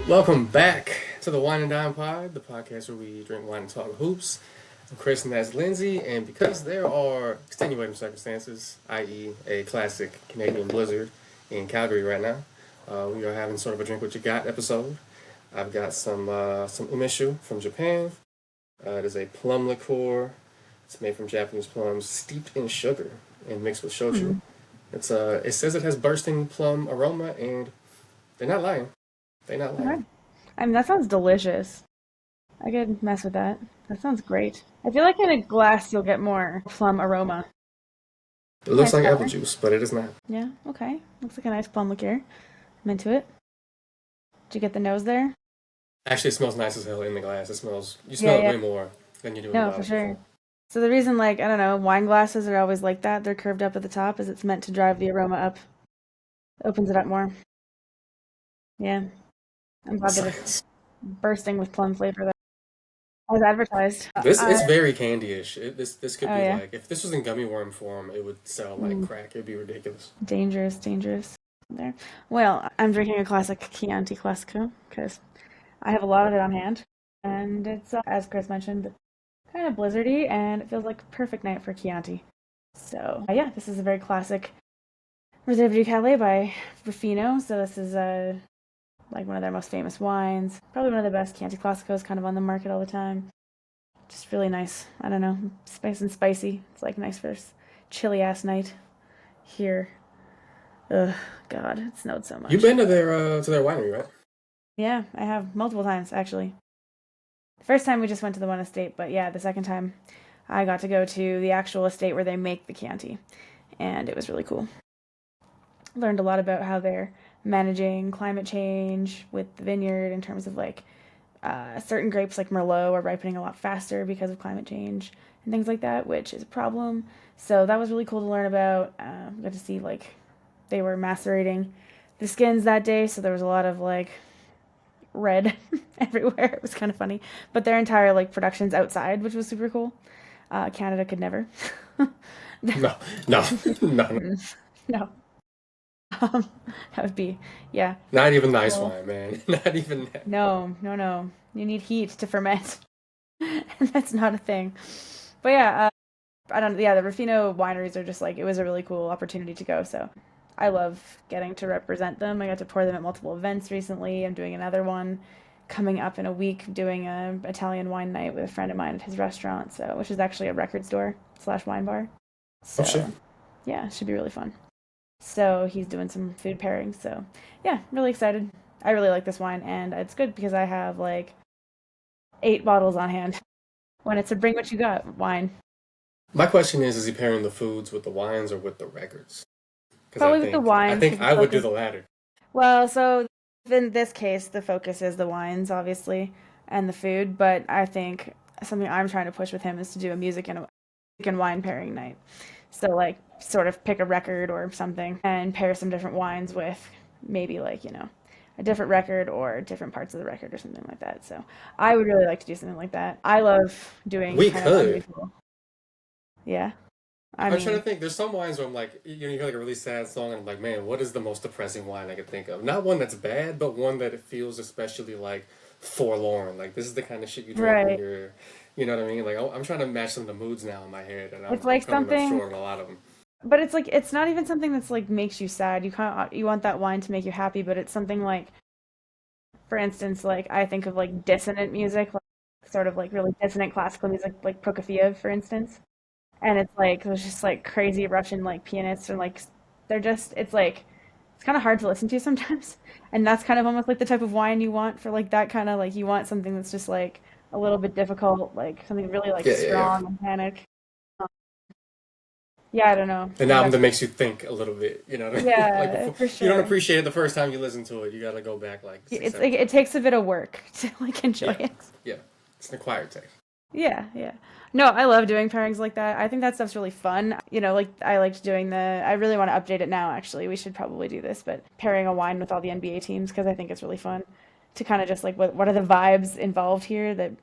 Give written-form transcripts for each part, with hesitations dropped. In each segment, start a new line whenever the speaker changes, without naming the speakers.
Welcome back to the Wine and Dime Pod, the podcast where we drink wine and talk hoops. I'm Chris and that's Lyndsay, and because there are extenuating circumstances, i.e., a classic Canadian blizzard in Calgary right now, we are having sort of a drink what you got episode. I've got some umeshu from Japan. It is a plum liqueur. It's made from Japanese plums, steeped in sugar and mixed with shochu.
Mm.
It says it has bursting plum aroma, and they're not lying. They're not lying.
Okay. I mean, that sounds delicious. I could mess with that. That sounds great. I feel like in a glass you'll get more plum aroma.
It looks
Nice
like apple
color.
juice, but it is not.
Yeah, okay. Looks like a nice plum liqueur. I'm into it. Did you get the nose there?
Actually, it smells nice as hell in the glass. You
Yeah,
smell it
yeah.
way more than you do in the
No, for
bottle for
sure.
sure.
So the reason, like, I don't know, wine glasses are always like that. They're curved up at the top, is it's meant to drive the aroma up. Opens it up more. Yeah. I'm glad that it's
Science.
bursting with plum flavor that as advertised.
It's very candy-ish. This could
Oh
be
yeah.
like if this was in gummy worm form, it would sell like
Mm.
crack. It'd be ridiculous.
Dangerous, dangerous. There. Well, I'm drinking a classic Chianti Classico because I have a lot of it on hand, and it's as Chris mentioned, kind of blizzardy, and it feels like a perfect night for Chianti. So yeah, this is a very classic Reserve du Calais by Ruffino. So this is like one of their most famous wines, probably one of the best Chianti Classicos, kind of on the market all the time. Just really nice. I don't know, spice and spicy. It's like nice for this chilly ass night here. Ugh, God, it snowed so
You've
much.
been to their winery, right?
Yeah, I have multiple times actually. The first time we just went to the one estate, but yeah, the second time I got to go to the actual estate where they make the Chianti, and it was really cool. Learned a lot about how they're managing climate change with the vineyard in terms of like certain grapes like Merlot are ripening a lot faster because of climate change and things like that, which is a problem. So that was really cool to learn about. Got to see like they were macerating the skins that day, so there was a lot of like red everywhere. It was kind of funny. But their entire like production's outside, which was super cool. Canada could never.
No, no, no, no.
No. Um, that would be, yeah.
Not even nice
Well,
wine, man. Not even that.
no, no, no. You need heat to ferment. And that's not a thing. But yeah, I don't, yeah, the Ruffino wineries are just like, it was a really cool opportunity to go. So I love getting to represent them. I got to pour them at multiple events recently. I'm doing another one coming up in a week, doing a Italian wine night with a friend of mine at his restaurant, so which is actually a record store slash wine bar.
Oh shit.
So yeah, it should be really fun. So he's doing some food pairings. So yeah, really excited. I really like this wine, and it's good because I have like 8 bottles on hand when it's a bring what you got wine.
My question is he pairing the foods with the wines or with the records? Because
Probably with the
I
wines
think
because the
I would do
focus.
the latter.
Well, so in this case, the focus is the wines, obviously, and the food. But I think something I'm trying to push with him is to do a music and wine pairing night. So like, sort of pick a record or something and pair some different wines with maybe like a different record or different parts of the record or something like that. So I would really like to do something like that. I love doing
We
kind of
could.
unusual. Yeah, I
I'm trying
mean,
to think. There's some wines where I'm like, you hear like a really sad song, and I'm like, man, what is the most depressing wine I could think of? Not one that's bad, but one that it feels especially like forlorn. Like this is the kind of shit you drink when
right.
you're, you know what I mean? Like I'm trying to match some of the moods now in my head, and
It's
I'm
like
coming up
something.
short on a lot of them.
But it's like it's not even something that's like makes you sad. You want that wine to make you happy, but it's something like, for instance, like I think of like dissonant music, like sort of like really dissonant classical music, like Prokofiev, for instance. And it's like there's just like crazy Russian like pianists and like they're just it's like it's kind of hard to listen to sometimes. And that's kind of almost like the type of wine you want for like that kind of like you want something that's just like a little bit difficult, like something really like
Yeah, yeah, yeah.
strong and panic. Um, yeah, I don't know.
An
Maybe
album
that's
that makes you think a little bit. You know what I mean? Like
yeah,
before,
for
you don't
sure.
appreciate it the first time you listen to it. You got to go back like six,
It's
seven
like it
times.
takes a bit of work to like enjoy
Yeah,
it.
yeah. It's an acquired taste.
Yeah, yeah. No, I love doing pairings like that. I think that stuff's really fun. Like I liked doing I really want to update it now, actually. We should probably do this, but pairing a wine with all the NBA teams because I think it's really fun to kind of just like what are the vibes involved here that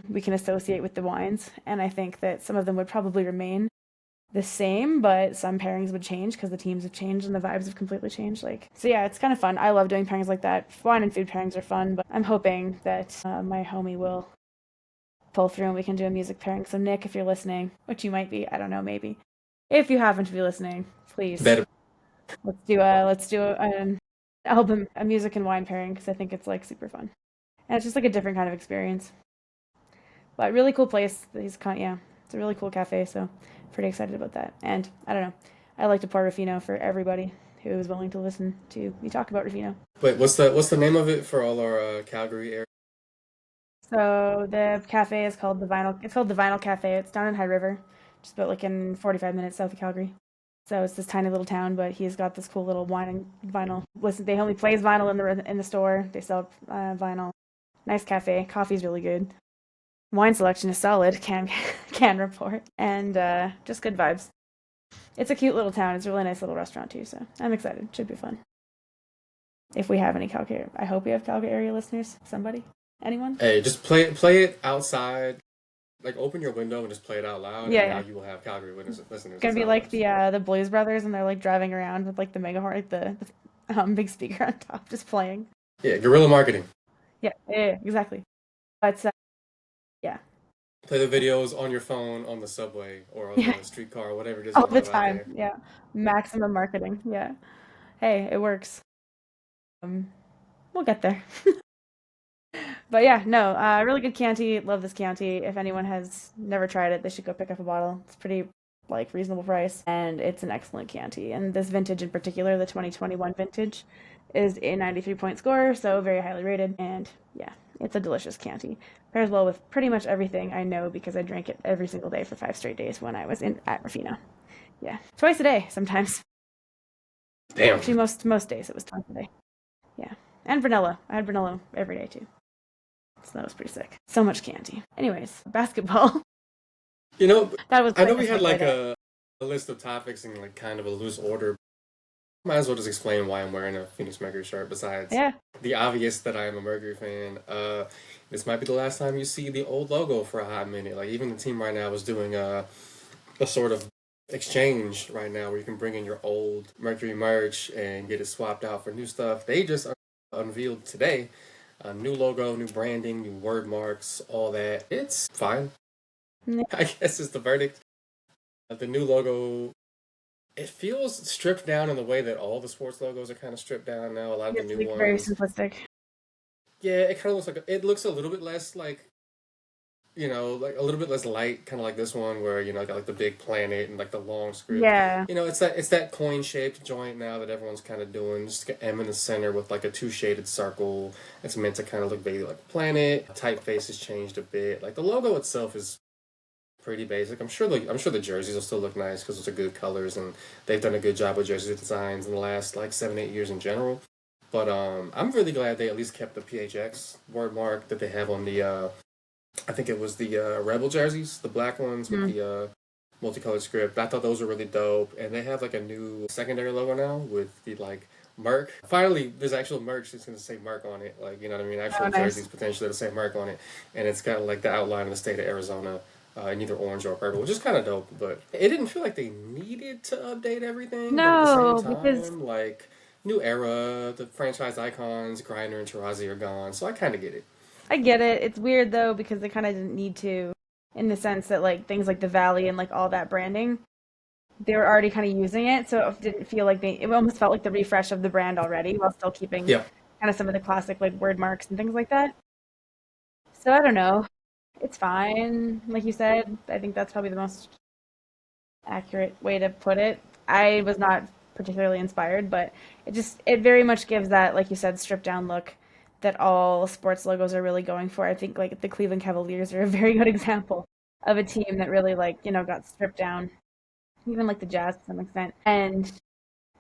we can associate with the wines. And I think that some of them would probably remain. the same, but some pairings would change because the teams have changed and the vibes have completely changed. Like, so yeah, it's kind of fun. I love doing pairings like that. Wine and food pairings are fun, but I'm hoping that my homie will pull through and we can do a music pairing. So Nick, if you're listening, which you might be, I don't know, maybe. If you happen to be listening, please
Better.
let's do an album, a music and wine pairing because I think it's like super fun and it's just like a different kind of experience. But really cool place. Yeah, it's a really cool cafe. So pretty excited about that. And I don't know, I like to pour Rufino for everybody who is willing to listen to me talk about Rufino.
Wait, what's the name of it for all our Calgary area?
So the cafe is called the Vinyl. It's called the Vinyl Cafe. It's down in High River, just about like in 45 minutes south of Calgary. So it's this tiny little town, but he's got this cool little wine and vinyl. Listen, they only plays vinyl in the store. They sell vinyl. Nice cafe. Coffee's really good. Wine selection is solid. Can report and just good vibes. It's a cute little town. It's a really nice little restaurant too. So I'm excited. Should be fun. If we have any Calgary, I hope we have Calgary area listeners. Somebody, anyone?
Hey, just play it outside. Like open your window and just play it out loud,
Yeah,
and now
yeah.
you will have Calgary listeners.
It's
That's
gonna be
how it
like
works.
the Blues Brothers, and they're like driving around with like the mega horn, like the big speaker on top, just playing.
Yeah, guerrilla marketing.
Yeah, yeah, yeah, exactly. But yeah,
Play the videos on your phone, on the subway, or on
yeah,
the streetcar, whatever it is
all
you
the
have out
time.
there.
Yeah, maximum marketing. Yeah. Hey, it works. Um, we'll get there. But yeah, no, really good Chianti. Love this Chianti. If anyone has never tried it, they should go pick up a bottle. It's pretty like reasonable price, and it's an excellent Chianti. And this vintage in particular, the 2021 vintage, is a 93-point score, so very highly rated. And yeah, it's a delicious Chianti. Pairs well with pretty much everything I know because I drank it every single day for 5 straight days when I was in at Rufino. Yeah, twice a day sometimes.
Damn.
Actually, most days it was twice a day. Yeah, and Brunello. I had Brunello every day too. So that was pretty sick. So much candy. Anyways, basketball.
You know,
That was
I know
quite the
we had like
segue.
a list of topics in like kind of a loose order. Might as well just explain why I'm wearing a Phoenix Mercury shirt. Besides
Yeah.
the obvious that I am a Mercury fan, this might be the last time you see the old logo for a hot minute. Like even the team right now is doing a sort of exchange right now where you can bring in your old Mercury merch and get it swapped out for new stuff. They just unveiled today a new logo, new branding, new word marks, all that. It's fine.
Yeah.
I guess is the verdict. The new logo, it feels stripped down in the way that all the sports logos are kind of stripped down now. A lot of the
It's
new
like very
ones.
simplistic.
Yeah, it kind of looks like it looks a little bit less like like a little bit less light, kind of like this one where got like the big planet and like the long script.
Yeah.
It's that coin shaped joint now that everyone's kind of doing. Just like an M in the center with like a two shaded circle. It's meant to kind of look vaguely like a planet. Typeface has changed a bit. Like the logo itself is pretty basic. I'm sure the jerseys will still look nice because those are good colors and they've done a good job with jersey designs in the last like 7-8 years in general. But I'm really glad they at least kept the PHX word mark that they have on the I think it was the Rebel jerseys, the black ones with
Mm.
the multicolored script. I thought those were really dope, and they have like a new secondary logo now with the like Merc. Finally, there's actual merch that's gonna say Merc on it, like you know what I mean,
Oh,
actual
nice.
jerseys potentially that say Merc on it, and it's got like the outline of the state of Arizona. In either orange or purple, which is kind of dope, but it didn't feel like they needed to update everything. But at the same
No, because
time, like new era, the franchise icons, Griner and Tarazi are gone, so I kind of get it.
I get it. It's weird though because they kind of didn't need to, in the sense that like things like the Valley and like all that branding, they were already kind of using it, so it didn't feel like it almost felt like the refresh of the brand already while still keeping
Yeah,
kind of some of the classic like word marks and things like that. So I don't know. It's fine. Like you said, I think that's probably the most accurate way to put it. I was not particularly inspired, but it very much gives that, like you said, stripped down look that all sports logos are really going for. I think like the Cleveland Cavaliers are a very good example of a team that really like, got stripped down, even like the Jazz to some extent. And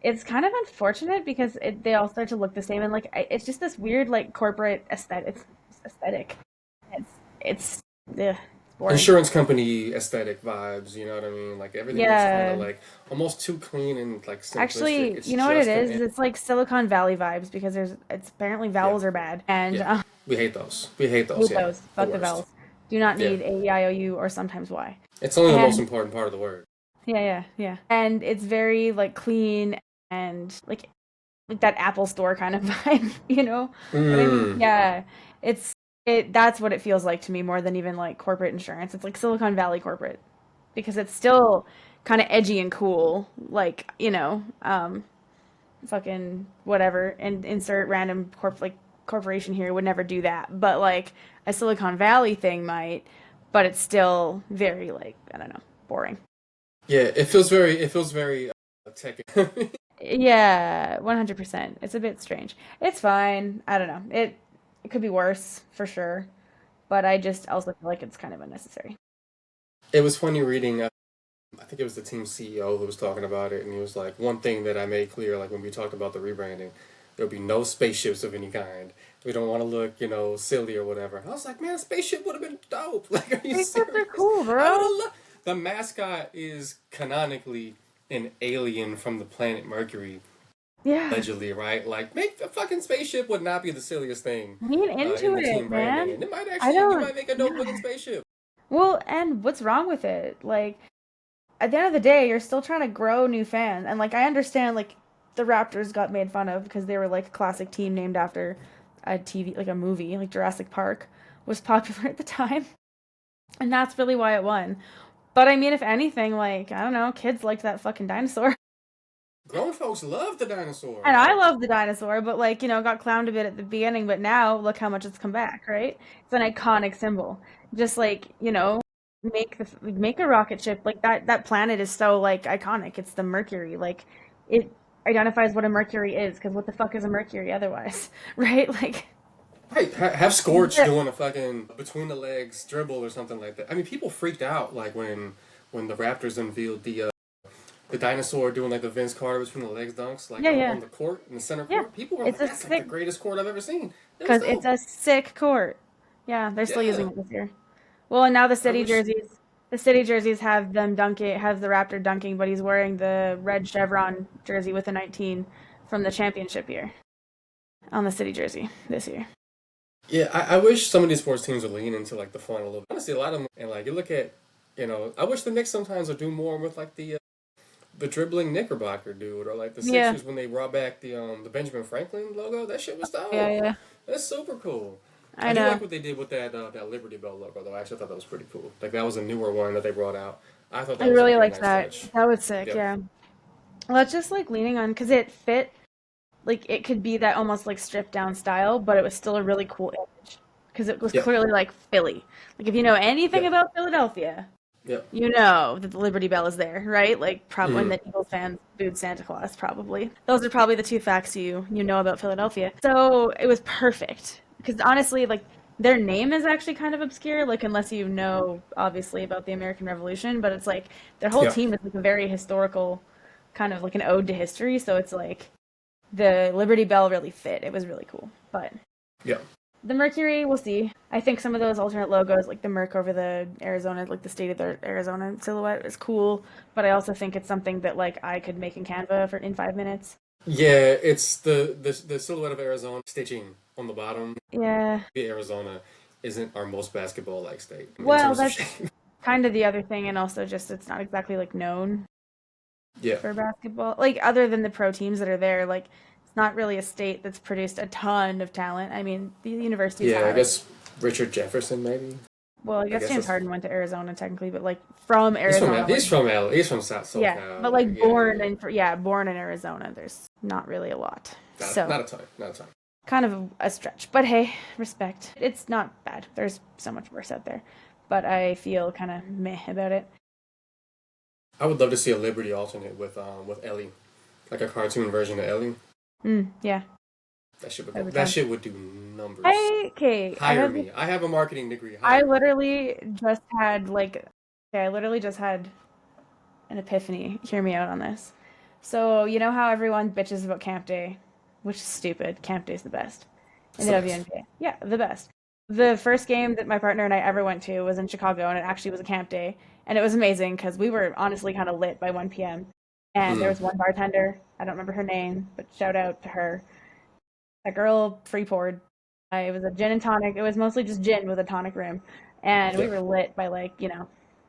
it's kind of unfortunate because they all start to look the same and like it's just this weird like corporate aesthetic. It's it's it's boring.
insurance company aesthetic vibes. You know what I mean? Like everything looks kind of
Yeah.
like almost too clean and like simplistic.
Actually,
It's
you know what it
just an
is? It's like Silicon Valley vibes because it's apparently
yeah,
vowels are bad, and
yeah. We hate those. We hate those.
hate
Yeah,
those.
the
Fuck the
worst.
vowels. Do not
Yeah,
need A, E, I, O, U, or sometimes Y.
it's only the most
And
important part of the word.
Yeah. And it's very like clean and like that Apple store kind of vibe, you know what I mean?
Mm.
Yeah. It's that's what it feels like to me more than even like corporate insurance. It's like Silicon Valley corporate because it's still kind of edgy and cool, like, fucking whatever, and insert random corporation here would never do that. But like a Silicon Valley thing might, but it's still very like, I don't know, boring.
Yeah, it feels very tech.
Yeah, 100%. It's a bit strange. It's fine. I don't know. It could be worse for sure, but I just also feel like it's kind of unnecessary.
It was funny reading. I think it was the team CEO who was talking about it, and he was like, one thing that I made clear, like when we talked about the rebranding, there'll be no spaceships of any kind. We don't want to look, silly or whatever. I was like, man, a spaceship would have been dope. Like, are you
Spaceships are
serious?
cool,
I would
bro.
have loved. The mascot is canonically an alien from the planet Mercury,
Yeah.
allegedly, right? Like, make a fucking spaceship would not be the silliest thing
Lean
in
into
the team
it,
branding,
man.
and it might
I
actually you
don't,
might make a dope looking
yeah.
spaceship.
Well, and what's wrong with it? Like, at the end of the day, you're still trying to grow new fans. And like I understand like the Raptors got made fun of because they were like a classic team named after a TV like a movie, like Jurassic Park was popular at the time. And that's really why it won. But I mean if anything, like, I don't know, kids liked that fucking dinosaur.
Grown folks love the dinosaur.
And I
Like,
love the dinosaur, but like, got clowned a bit at the beginning, but now look how much it's come back, right? It's an iconic symbol. Just like, make a rocket ship. Like that planet is so like iconic. It's the Mercury. Like it identifies what a Mercury is, because what the fuck is a Mercury otherwise, right? Like
right, have Scorch
yeah,
doing a fucking between the legs dribble or something like that. I mean, people freaked out like when the Raptors unveiled the dinosaur doing like the Vince Carter between the legs dunks like
yeah.
on the court in the center
Yeah.
court. People were
It's
like,
a
"That's like the
sick
greatest court I've ever seen." It was
because it's
dope.
a sick court. Yeah, they're still
Yeah,
using it this year. Well, and now
I wish.
the city jerseys have them dunking, have the Raptor dunking, but he's wearing the red chevron jersey with a 19 from the championship year on the city jersey this year.
Yeah, I wish some of these sports teams would lean into like the fun a little bit. Honestly, a lot of them, and like you look at, I wish the Knicks sometimes would do more with like the dribbling Knickerbocker dude, or like the
Yeah,
Sixers when they brought back the Benjamin Franklin logo. That shit was dope.
yeah.
That's super cool.
I
I do
know.
like what they did with that Liberty Bell logo though. Actually, I thought that was pretty cool. Like that was a newer one that they brought out. I thought
I
that was like a
really
pretty
liked
nice
that.
touch.
That was sick.
Yep.
Yeah. Well, it's just like leaning on because it fit. Like it could be that almost like stripped down style, but it was still a really cool image because it was
Yep.
clearly like Philly. Like if you know anything
Yep.
about Philadelphia,
Yep.
you know that the Liberty Bell is there, right? Like probably when
Mm.
the Eagles fans booed Santa Claus, probably. Those are probably the two facts you know about Philadelphia. So it was perfect because honestly, like their name is actually kind of obscure, like unless you know obviously about the American Revolution, but it's like their whole
Yep.
team is like a very historical, kind of like an ode to history. So it's like the Liberty Bell really fit. It was really cool, but
Yep.
the Mercury, we'll see. I think some of those alternate logos, like the Merc over the Arizona, like the state of the Arizona silhouette, is cool. But I also think it's something that like I could make in Canva in 5 minutes.
Yeah, it's the silhouette of Arizona stitching on the bottom.
Yeah.
Arizona isn't our most basketball like state in
Well,
terms of
that's
shape.
kind of the other thing, and also just it's not exactly like known
Yeah.
for basketball. Like other than the pro teams that are there, like it's not really a state that's produced a ton of talent. I mean, the universities
Yeah, I
have.
guess Richard Jefferson maybe.
Well, I
I
guess
guess
James
that's
Harden went to Arizona technically, but like from Arizona, like
He's from South
yeah,
SoCal.
but
Like
like
yeah, yeah.
born in Arizona, there's not really a lot. So
Not a ton. Not a ton.
kind of a stretch, but hey, respect. It's not bad. There's so much worse out there, but I feel kind of meh about it.
I would love to see a Liberty alternate with Ellie, like a cartoon version of Ellie.
Yeah, that would be
That
fun.
shit would do numbers.
I okay.
Hire me. I have a marketing degree.
I
Hire me.
literally just had like okay, I literally just had an epiphany. Hear me out on this. So you know how everyone bitches about Camp Day, which is stupid. Camp Day is the best in
It's
the
the best.
WNBA. Yeah, the best. The first game that my partner and I ever went to was in Chicago, and it actually was a camp day, and it was amazing because we were honestly kind of lit by 1 p.m. And there
Mm.
was one bartender. I don't remember her name, but shout out to her. That girl free poured. It was a gin and tonic. It was mostly just gin with a tonic rim, and we
Yeah.
were lit by like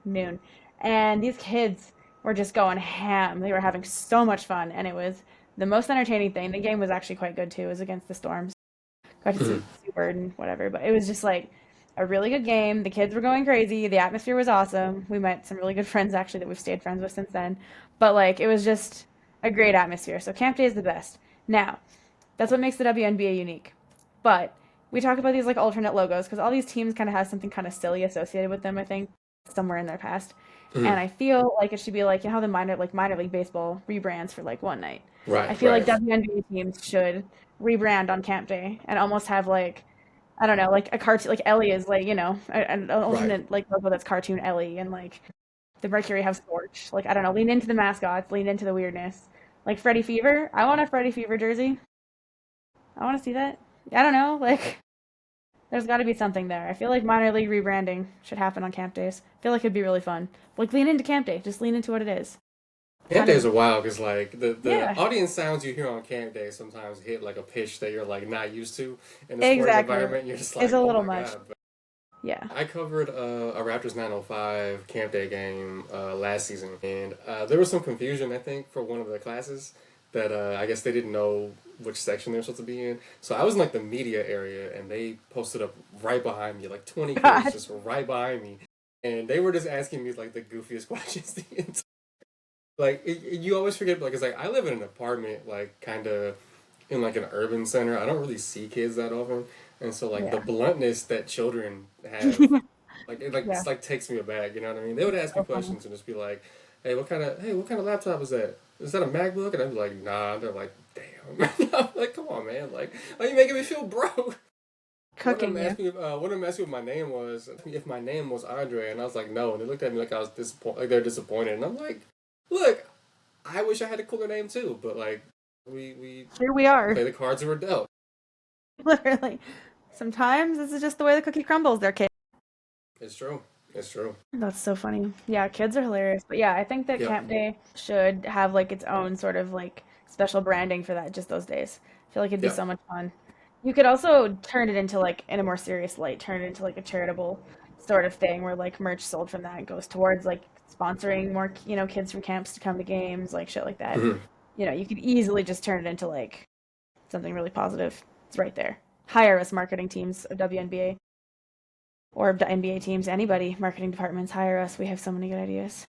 noon. And these kids were just going ham. They were having so much fun, and it was the most entertaining thing. The game was actually quite good too. It was against the Storms. Got to
Mhm.
see Bird and whatever, but it was just like a really good game. The kids were going crazy. The atmosphere was awesome. We met some really good friends actually that we've stayed friends with since then. But like it was just a great atmosphere. So camp day is the best. Now, that's what makes the WNBA unique. But we talk about these like alternate logos because all these teams kind of have something kind of silly associated with them, I think, somewhere in their past. And
Mhm.
I feel like it should be like, you know how the minor league baseball rebrands for like one night. I
Right,
feel like
right,
WNBA teams should rebrand on camp day and almost have like, I don't know, like a cartoon, like Ellie is like, an
right.
alternate like logo that's cartoon Ellie, and like the Mercury have Scorch. Like, I don't know, lean into the mascots, lean into the weirdness. Like Freddy Fever. I want a Freddy Fever jersey. I want to see that. I don't know, like there's got to be something there. I feel like minor league rebranding should happen on camp days. I feel like it'd be really fun. Like lean into camp day, just lean into what it is.
Camp
Kind
days
of,
are wild because like the
yeah,
audience sounds you hear on camp day sometimes hit like a pitch that you're like not used to in a sporting
exactly.
environment. You're just
It's
like,
a
oh
little
my
much.
god. But
Yeah.
I covered a Raptors 905 camp day game last season, and there was some confusion I think for one of the classes that I guess they didn't know which section they were supposed to be in. So I was in like the media area, and they posted up right behind me, like 20 kids
God.
just right behind me, and they were just asking me like the goofiest questions the entire like you always forget like it's like I live in an apartment like kind of in like an urban center. I don't really see kids that often, and so like the
Yeah.
bluntness that children have, like it like
Yeah.
just like takes me aback. You know what I mean? They would ask me
So funny.
questions and just be like, hey, what kind of laptop is that? Is that a MacBook?" And I'd be like, "Nah." They're like, "Damn." I'm like, "Come on, man! Like, why are you making me feel broke?" One of them
Cooking you.
asked me. One of them asked me what my name was. If my name was Andre, and I was like, "No." And they looked at me like I was disappointed. Like they're disappointed, and I'm like, "Look, I wish I had a cooler name too, but like we
Here we are.
play the cards that were dealt.
Literally. Sometimes this is just the way the cookie crumbles, there, kid.
It's true. It's true.
That's so funny. Yeah, kids are hilarious. But yeah, I think that
Yep.
Camp Day should have like its own sort of like special branding for that just those days. I feel like it'd be
Yep.
so much fun. You could also turn it into like in a more serious light, turn it into like a charitable sort of thing where like merch sold from that goes towards like sponsoring more, kids from camps to come to games, like shit like that.
Mhm.
You could easily just turn it into like something really positive. It's right there. Hire us marketing teams of WNBA or the NBA teams, anybody, marketing departments, hire us. We have so many good ideas.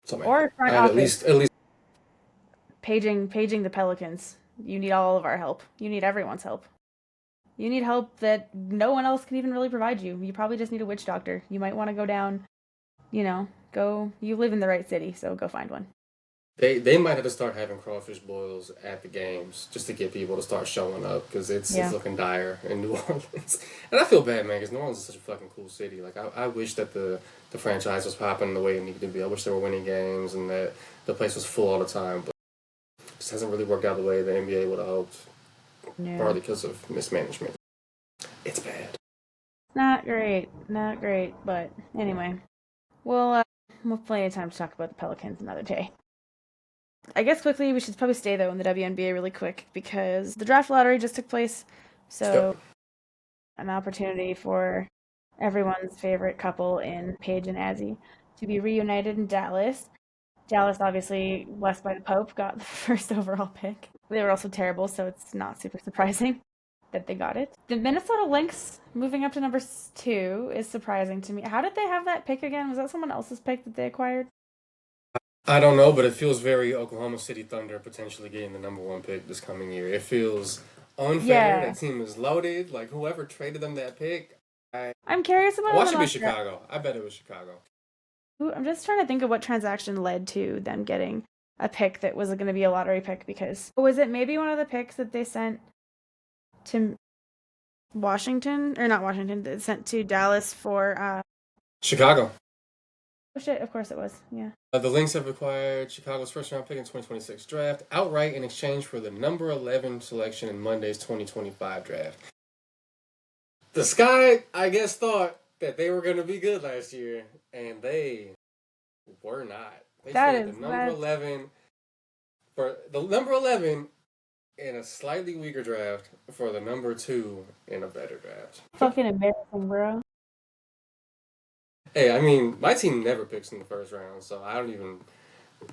So man,
Or
I
front
have
office,
at least
paging the Pelicans. You need all of our help. You need everyone's help. You need help that no one else can even really provide you. You probably just need a witch doctor. You might want to go down, go. You live in the right city, so go find one.
they might have to start having crawfish boils at the games just to get people to start showing up because it's
Yeah.
looking dire in New Orleans. And I feel bad, man, because New Orleans is such a fucking cool city. Like I wish that the franchise was popping the way it needed to be. I wish they were winning games and that the place was full all the time, but it just hasn't really worked out the way the NBA would have hoped,
No.
partly because of mismanagement. It's bad.
Not great. Not great. But anyway, we'll have plenty of time to talk about the Pelicans another day. I guess quickly we should probably stay though in the WNBA really quick because the draft lottery just took place. So
Yep.
an opportunity for everyone's favorite couple in Paige and Azzy to be reunited in Dallas. Dallas, obviously, blessed by the Pope, got the first overall pick. They were also terrible, so it's not super surprising that they got it. The Minnesota Lynx moving up to number 2 is surprising to me. How did they have that pick again? Was that someone else's pick that they acquired?
I don't know, but it feels very Oklahoma City Thunder potentially getting the number one pick this coming year. It feels unfair.
Yeah.
That team is loaded. Like whoever traded them that pick,
I'm curious about
watch
the
it be
mock draft.
Chicago. I bet it was Chicago.
I'm just trying to think of what transaction led to them getting a pick that was going to be a lottery pick because was it maybe one of the picks that they sent to Washington or not Washington that sent to Dallas for
Chicago.
oh shit, of course it was. Yeah.
The Lynx have acquired Chicago's first round pick in 2026 draft outright in exchange for the number 11 selection in Monday's 2025 draft. The Sky, I guess, thought that they were going to be good last year, and they were not. They
That
traded
is
the number
that's
11 for the number 11 in a slightly weaker draft for the number 2 in a better draft.
fucking embarrassing, bro.
Hey, I mean, my team never picks in the first round, so I don't even.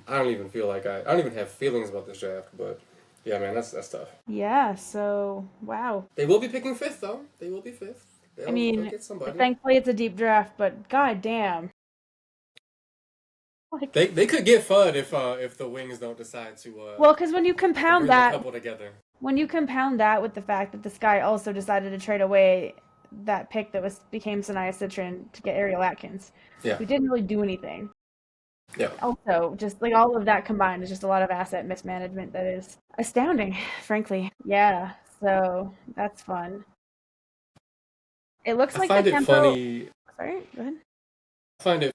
I don't even feel like I don't even have feelings about this draft. But yeah, man, that's tough.
Yeah, so wow.
They will be picking fifth though. They will be fifth.
I
They'll
mean,
get somebody.
thankfully it's a deep draft, but god damn. Like,
They could get FUD if the Wings don't decide
well, because when you
to
compound
bring a
that,
couple together.
when you compound that with the fact that this guy also decided to trade away that pick that became Sanaya Citron to get Ariel Atkins,
Yeah.
who didn't really do anything.
Yeah.
Also, just like all of that combined is just a lot of asset mismanagement that is astounding, frankly. Yeah, so that's fun. It looks
I
like the
find it
tempo.
funny.
Sorry, go ahead.
I find it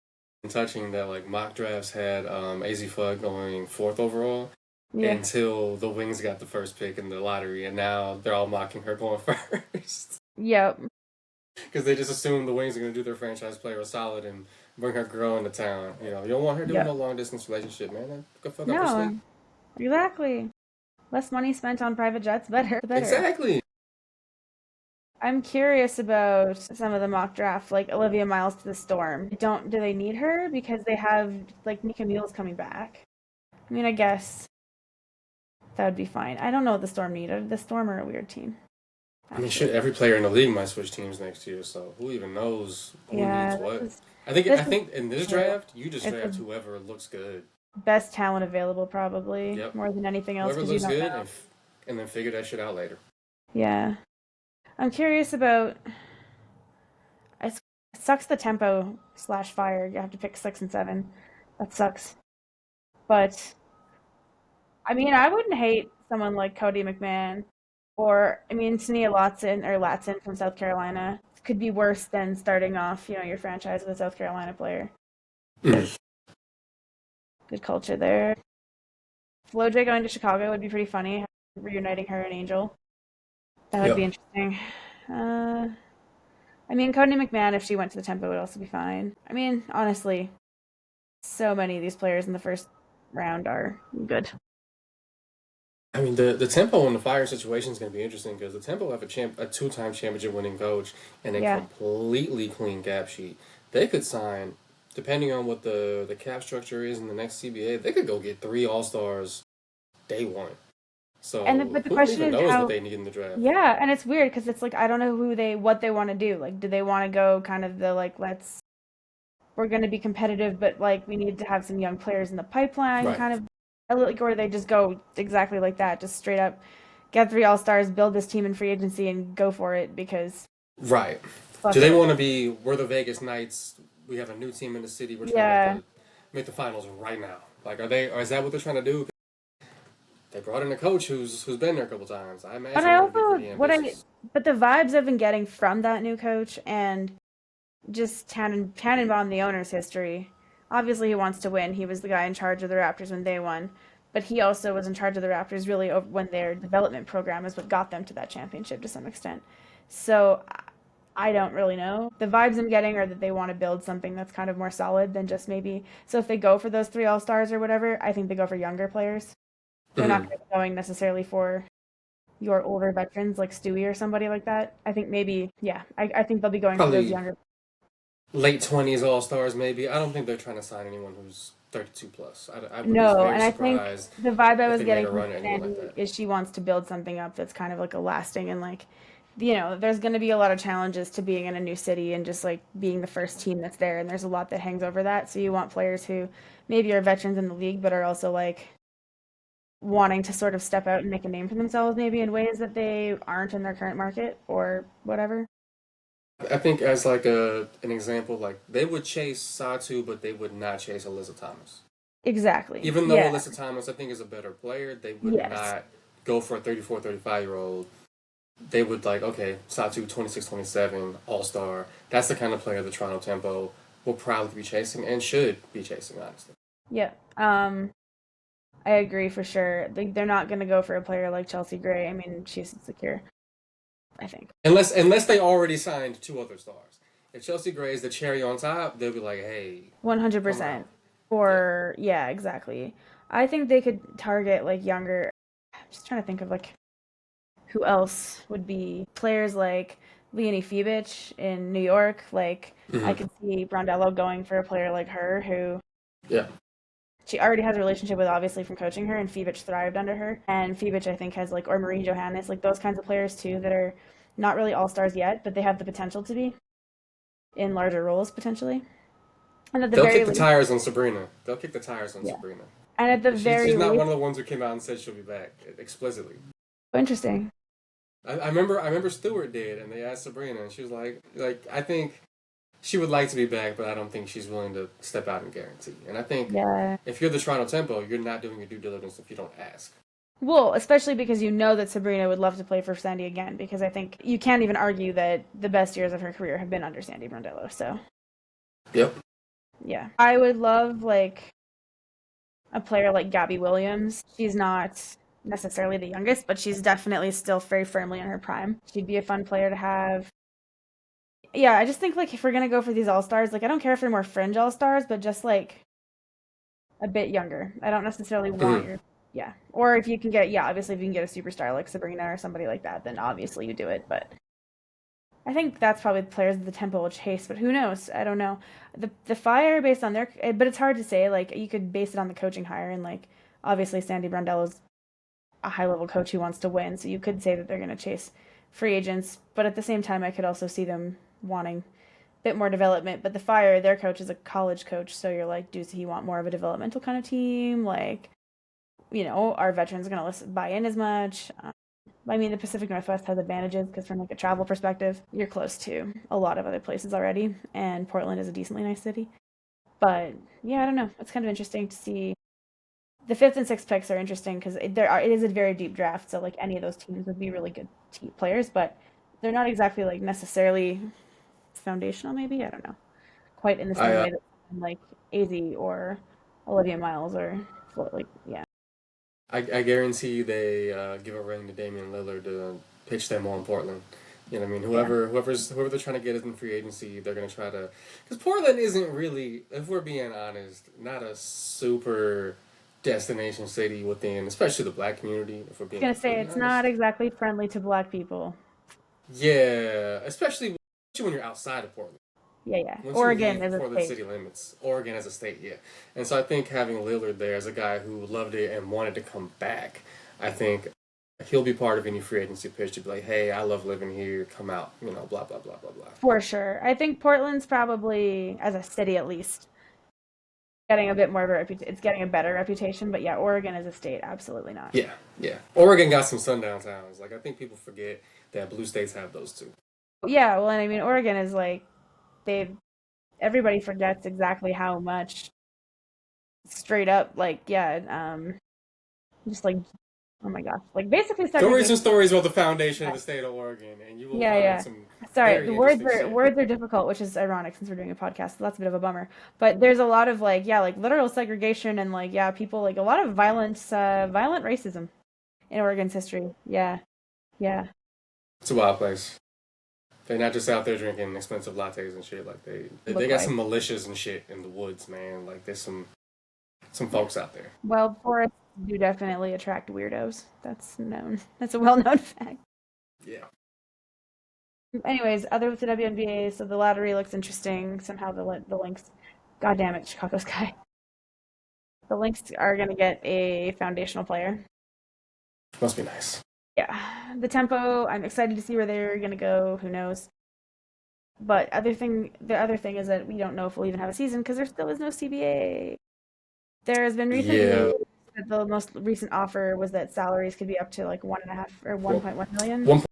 touching that like mock drafts had AZ Fudd going fourth overall
Yeah.
until the Wings got the first pick in the lottery, and now they're all mocking her going first
Yep.
because they just assume the Wings are going to do their franchise player a solid and bring her girl into town. You know, you don't want her doing
Yep.
no long distance relationship, man. Go fuck up her
No,
sleep.
exactly. Less money spent on private jets, better. The better.
Exactly.
I'm curious about some of the mock draft, like Olivia Miles to the Storm. Do they need her because they have like Nika Mule's coming back? I mean, I guess that would be fine. I don't know what the Storm needed. The Storm are a weird team.
I mean, shit. Every player in the league might switch teams next year, so who even knows who needs
Yeah,
what?
this
I
is
think in this
true.
draft, you just
It's
draft
the
whoever looks good.
best talent available, probably
Yep.
more than anything else,
Whoever
because you
looks
don't
good,
know.
and then figure that shit out later.
Yeah, I'm curious about. It sucks the tempo slash fire. You have to pick 6 and 7. That sucks. But I mean, I wouldn't hate someone like Cody McMahon, or I mean, Tania Latson from South Carolina could be worse than starting off, your franchise with a South Carolina player.
Mm.
Good culture there. Flo J going to Chicago would be pretty funny, reuniting her and Angel. That would
Yeah.
be interesting. I mean, Cody McMahon, if she went to the tempo, would also be fine. I mean, honestly, so many of these players in the first round are good.
I mean, the tempo in the fire situation is going to be interesting because the tempo have a two-time championship winning coach and a
Yeah.
completely clean cap sheet. They could sign, depending on what the cap structure is in the next CBA, they could go get 3 All Stars day one. So
But the
who
question
even
is
knows what
how.
they need in the draft?
Yeah, and it's weird because it's like I don't know what they want to do. Like, do they want to go kind of the like we're going to be competitive, but like we need to have some young players in the pipeline,
Right.
kind of, like, or they just go exactly like that, just straight up get 3 All-Stars, build this team in free agency, and go for it because
Right.
fuck
Do they
it.
want to be? We're the Vegas Knights. We have a new team in the city. We're trying
Yeah.
to make the finals right now. Like, are they? Or is that what they're trying to do? They brought in a coach who's been there a couple times. I imagine
But I
they're going to be
also
pretty ambitious.
but the vibes I've been getting from that new coach and just Tannenbaum, the owner's history. Obviously, he wants to win. He was the guy in charge of the Raptors when they won, but he also was in charge of the Raptors really when their development program is what got them to that championship to some extent. So I don't really know. The vibes I'm getting are that they want to build something that's kind of more solid than just maybe. So if they go for those 3 All-Stars or whatever, I think they go for younger players. They're not
Mhm.
going to be going necessarily for your older veterans like Stewie or somebody like that. I think maybe, yeah, I think they'll be going for those
Probably
younger.
late 20s All Stars, maybe. I don't think they're trying to sign anyone who's 32 plus. I would be
No,
very
and I think
surprised
the vibe I
if
was
they made
getting
a
from
run at anyone
Sandy
like that.
is she wants to build something up that's kind of like a lasting and like, there's going to be a lot of challenges to being in a new city and just like being the first team that's there. And there's a lot that hangs over that. So you want players who maybe are veterans in the league, but are also like wanting to sort of step out and make a name for themselves, maybe in ways that they aren't in their current market or whatever.
I think as like an example, like they would chase Satu, but they would not chase Alyssa Thomas.
Exactly.
Even though
Yeah.
Alyssa Thomas, I think, is a better player, they would
Yes.
not go for a 34, 35-year-old. They would like, okay, Satu 26, 27, All-Star. That's the kind of player the Toronto Tempo will probably be chasing and should be chasing, honestly.
Yeah. I agree for sure. They're not going to go for a player like Chelsea Gray. I mean, she's insecure, I think.
Unless they already signed 2 other stars. If Chelsea Gray is the cherry on top, they'll be like, hey, come around.
100%.
Yeah.
Or, yeah, exactly. I think they could target like younger. I'm just trying to think of like who else would be players like Leonie Fibich in New York. Like, I
Mm-hmm.
could see Brondello going for a player like her who
Yeah.
She already has a relationship with, obviously, from coaching her, and Phoenix thrived under her. And Phoenix, I think, has like, or Marie Johannes, like those kinds of players too that are not really all stars yet, but they have the potential to be in larger roles potentially. And at the
They'll
very
kick the
least,
tires on Sabrina. They'll kick the tires on
yeah.
Sabrina.
And at the
She's
very
not
least,
one of the ones who came out and said she'll be back explicitly.
oh, interesting.
I remember Stewart did, and they asked Sabrina, and she was like I think she would like to be back, but I don't think she's willing to step out and guarantee. And I think
Yeah.
if you're the Toronto Tempo, you're not doing your due diligence if you don't ask.
Well, especially because you know that Sabrina would love to play for Sandy again, because I think you can't even argue that the best years of her career have been under Sandy Brondello. So,
Yep.
yeah. I would love, like, a player like Gabby Williams. She's not necessarily the youngest, but she's definitely still very firmly in her prime. She'd be a fun player to have. Yeah, I just think, like, if we're gonna go for these all-stars, like, I don't care if they're more fringe all-stars, but just, like, a bit younger. I don't necessarily want
Mhm.
your, yeah. Or if you can get, yeah, obviously if you can get a superstar like Sabrina or somebody like that, then obviously you do it. But I think that's probably the players that the Tempo will chase. But who knows? I don't know. The Fire based on their, but it's hard to say. Like, you could base it on the coaching hire, and like obviously Sandy Brondello's a high level coach who wants to win, so you could say that they're going to chase free agents. But at the same time, I could also see them wanting bit more development. But the Fire, their coach is a college coach, so you're like, does he want more of a developmental kind of team? Like, our veterans going to buy in as much? I mean, the Pacific Northwest has advantages because from like a travel perspective, you're close to a lot of other places already, and Portland is a decently nice city. But yeah, I don't know. It's kind of interesting to see. The fifth and sixth picks are interesting because it is a very deep draft, so like any of those teams would be really good players, but they're not exactly like necessarily foundational. Maybe I don't know, quite in the
I
same way that like AZ or Olivia Miles or like yeah.
I guarantee you they give a ring to Damian Lillard to pitch them on Portland. You know what I mean?
Yeah.
Whoever they're trying to get in free agency, they're gonna try to. Because Portland isn't really, if we're being honest, not a super destination city within, especially the black community. If we're
I was
being
gonna say
completely
it's not
honest.
exactly friendly to black people.
Yeah, especially when you're outside of Portland.
Yeah, yeah.
Once you
Oregon
leave
is a
Portland
state.
city limits, Oregon as a state, yeah. And so I think having Lillard there as a guy who loved it and wanted to come back, I think he'll be part of any free agency pitch to be like, hey, I love living here, come out, blah, blah, blah, blah, blah.
For sure. I think Portland's probably, as a city at least, getting a bit more of a reputation. It's getting a better reputation, but yeah, Oregon as a state, absolutely not.
Yeah, yeah. Oregon got some sundown towns. Like, I think people forget that blue states have those too.
Yeah, well, and I mean, Oregon is like, they've, everybody forgets exactly how much straight up, like, yeah, just like, oh my gosh, like basically
Stories
segregation.
and stories about the foundation of the state of Oregon, and you will
Yeah,
find
yeah.
some
Sorry,
very
the words
interesting
are
shit.
words are difficult, which is ironic since we're doing a podcast. So that's a bit of a bummer. But there's a lot of like, yeah, like literal segregation and like, yeah, people like a lot of violent racism in Oregon's history. Yeah, yeah,
It's a wild place. They're not just out there drinking expensive lattes and shit. Like they
look
got
like.
some militias and shit in the woods, man. Like there's some
Yeah.
folks out there.
Well, forests do definitely attract weirdos. That's known. That's a well-known fact.
Yeah.
Anyways, other with the WNBA, so the lottery looks interesting. Somehow the Lynx, God damn it, Chicago Sky. The Lynx are gonna get a foundational player.
Must be nice.
Yeah, the Tempo. I'm excited to see where they're gonna go. Who knows? But the other thing is that we don't know if we'll even have a season because there still is no CBA. There has been recent
Yeah.
news that the most recent offer was that salaries could be up to like 1.5 or
Well,
1.1 million.
one.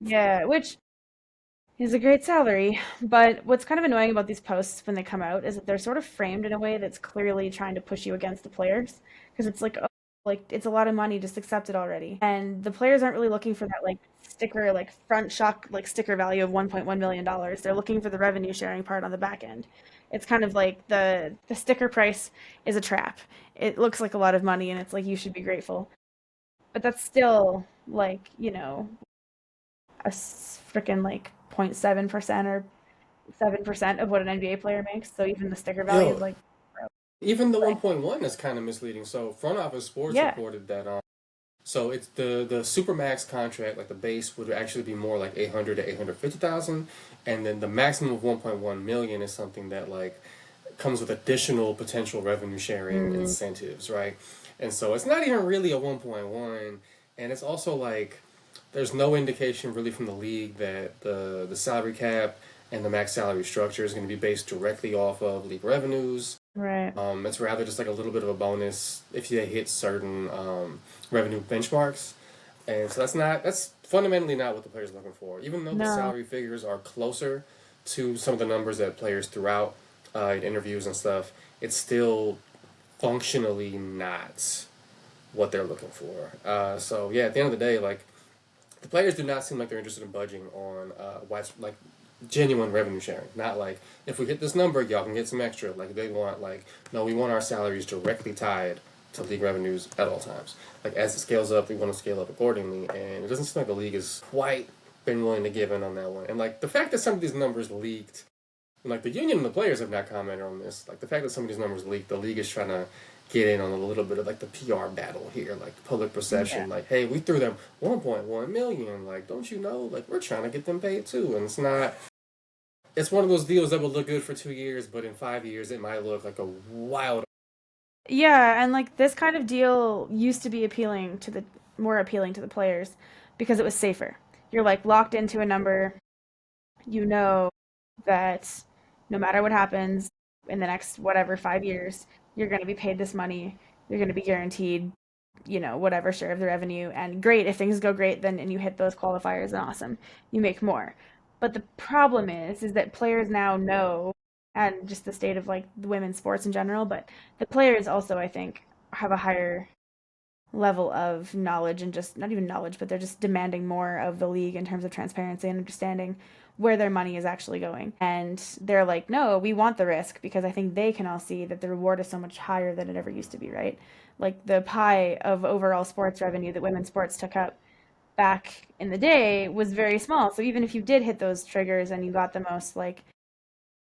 Yeah, which is a great salary. But what's kind of annoying about these posts when they come out is that they're sort of framed in a way that's clearly trying to push you against the players because it's like, oh, like it's a lot of money, just accept it already. And the players aren't really looking for that like sticker, like front shock, like sticker value of $1.1 million. They're looking for the revenue sharing part on the back end. It's kind of like the sticker price is a trap. It looks like a lot of money and it's like you should be grateful. But that's still like, a freaking like 0.7% or 7% of what an NBA player makes. So even the sticker value is
Yo,
like,
even the
like
1.1 is kind of misleading. So Front Office Sports
yeah,
reported that so it's the supermax contract, like the base would actually be more like 800 to 850,000, and then the maximum of 1.1 million is something that like comes with additional potential revenue sharing incentives, right? And so it's not even really a 1.1, and it's also like there's no indication really from the league that the salary cap and the max salary structure is going to be based directly off of league revenues.
Right.
It's rather just like a little bit of a bonus if they hit certain revenue benchmarks. And so that's fundamentally not what the players are looking for. Even though the
No.
salary figures are closer to some of the numbers that players threw out in interviews and stuff, it's still functionally not what they're looking for. So yeah, at the end of the day, like the players do not seem like they're interested in budging on like genuine revenue sharing. Not like if we hit this number, y'all can get some extra. Like they want like no, we want our salaries directly tied to league revenues at all times. Like as it scales up, we want to scale up accordingly, and it doesn't seem like the league has quite been willing to give in on that one. And like the fact that some of these numbers leaked, and like the union and the players have not commented on this. Like the fact that some of these numbers leaked, the league is trying to get in on a little bit of like the PR battle here, like public perception.
Yeah.
Like, hey, we threw them 1.1 million. Like, don't you know? Like, we're trying to get them paid too, and it's not. It's one of those deals that would look good for 2 years, but in 5 years it might look like a wild.
Yeah, and like this kind of deal used to be more appealing to the players because it was safer. You're like locked into a number. You know that no matter what happens in the next whatever 5 years, you're going to be paid this money. You're going to be guaranteed, whatever share of the revenue. And great, if things go great, then and you hit those qualifiers, then awesome, you make more. But the problem is that players now know, and just the state of like the women's sports in general, but the players also, I think, have a higher level of knowledge and just not even knowledge, but they're just demanding more of the league in terms of transparency and understanding where their money is actually going. And they're like, no, we want the risk because I think they can all see that the reward is so much higher than it ever used to be, right? Like the pie of overall sports revenue that women's sports took up back in the day was very small. So even if you did hit those triggers and you got the most, like,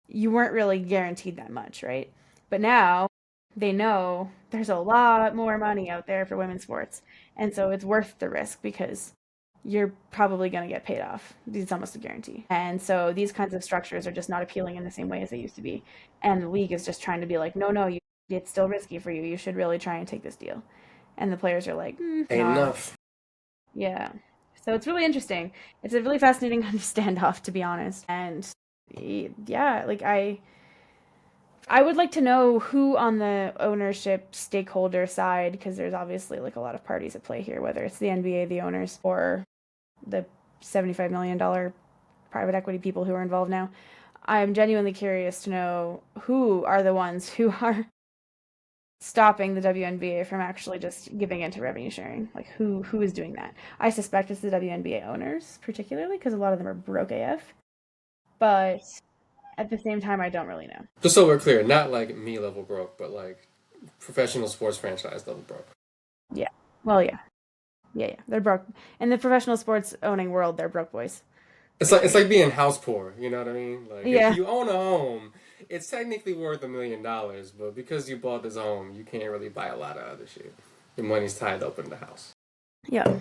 you weren't really guaranteed that much, right? But now they know there's a lot more money out there for women's sports. And so it's worth the risk because you're probably going to get paid off. It's almost a guarantee. And so these kinds of structures are just not appealing in the same way as they used to be. And the league is just trying to be like, no, no, it's still risky for you. You should really try and take this deal. And the players are like,
Ain't
no.
enough.
Yeah. So it's really interesting. It's a really fascinating kind of standoff, to be honest. And yeah, like I would like to know who on the ownership stakeholder side, because there's obviously like a lot of parties at play here, whether it's the NBA, the owners, or the $75 million private equity people who are involved now. I'm genuinely curious to know who are the ones who are stopping the WNBA from actually just giving into revenue sharing. Like who is doing that? I suspect it's the WNBA owners, particularly because a lot of them are broke AF. But at the same time, I don't really know.
Just so we're clear, not like me level broke, but like professional sports franchise level broke.
Yeah. Well, yeah. Yeah, yeah. They're broke. In the professional sports owning world, they're broke boys.
It's
For
like
sure.
it's like being house poor. You know what I mean? Like if
Yeah.
you own a home, it's technically worth $1 million, but because you bought this home, you can't really buy a lot of other shit. Your money's tied up in the house.
Yeah.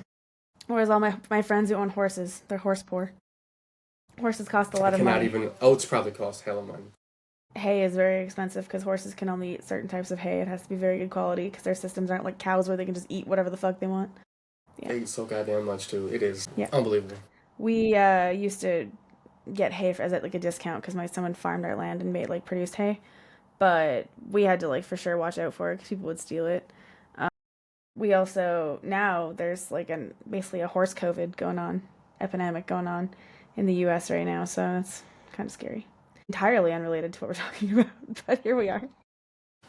Whereas all my friends who own horses, they're horse poor. Horses cost a
I
lot of
cannot
money.
even. Oats probably cost hella money.
Hay is very expensive because horses can only eat certain types of hay. It has to be very good quality because their systems aren't like cows where they can just eat whatever the fuck they want. Yeah.
They eat so goddamn much too. It is
Yeah.
unbelievable.
We used to get hay as at like a discount because someone farmed our land and made like produced hay, but we had to like for sure watch out for it because people would steal it. Um, we also now there's like basically a horse COVID going on, epidemic going on in the U.S. right now, so it's kind of scary. Entirely unrelated to what we're talking about, but here we are.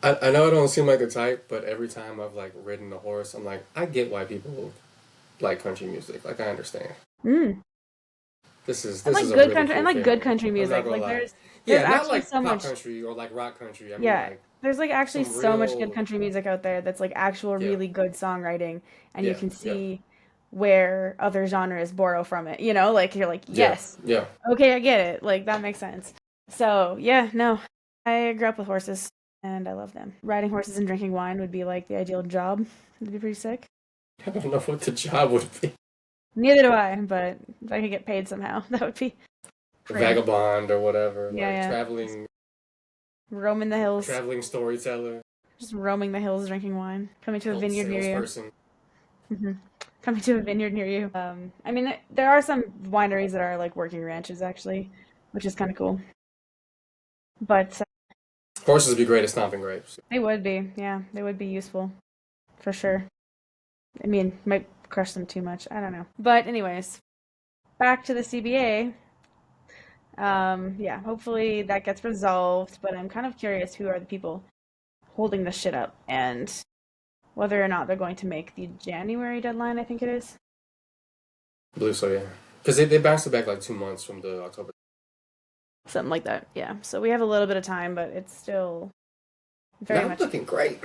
I know I don't seem like the type, but every time I've like ridden a horse, I'm like, I get why people like country music. Like I understand.
Mm.
This
And like
is a
good
really
country and
cool
like good
feeling.
country
I'm not
music.
gonna
Like
lie.
there's
Yeah, not
actually
like
so
pop
much.
country or like rock country. I mean
Yeah,
like
there's like actually
some
so much good
real.
country music out there that's like actual
Yeah,
really good songwriting, and you
yeah,
can
yeah,
see where other genres borrow from it. Like you're like,
yeah,
yes,
yeah.
okay, I get it. Like that makes sense. So yeah, no, I grew up with horses and I love them. Riding horses and drinking wine would be like the ideal job. It'd be pretty sick.
I don't know what the job would be.
Neither do I, but if I could get paid somehow, that would be great.
Vagabond or whatever,
Yeah,
like
yeah.
traveling
Roaming the hills.
Traveling storyteller.
Just roaming the hills drinking wine. Coming to a
Cult
vineyard near you.
salesperson.
Coming to a vineyard near you. I mean, there are some wineries that are like working ranches actually, which is kind of cool. But
Horses would be great at stomping grapes.
they would be, yeah, they would be useful for sure. I mean, might crush them too much. I don't know. But anyways, back to the CBA. Yeah, hopefully that gets resolved. But I'm kind of curious who are the people holding this shit up and whether or not they're going to make the January deadline. I think it is.
I believe so, yeah. Because they bounced it back like 2 months from the October.
Something like that, yeah. So we have a little bit of time, but it's still very
Not
much
looking great.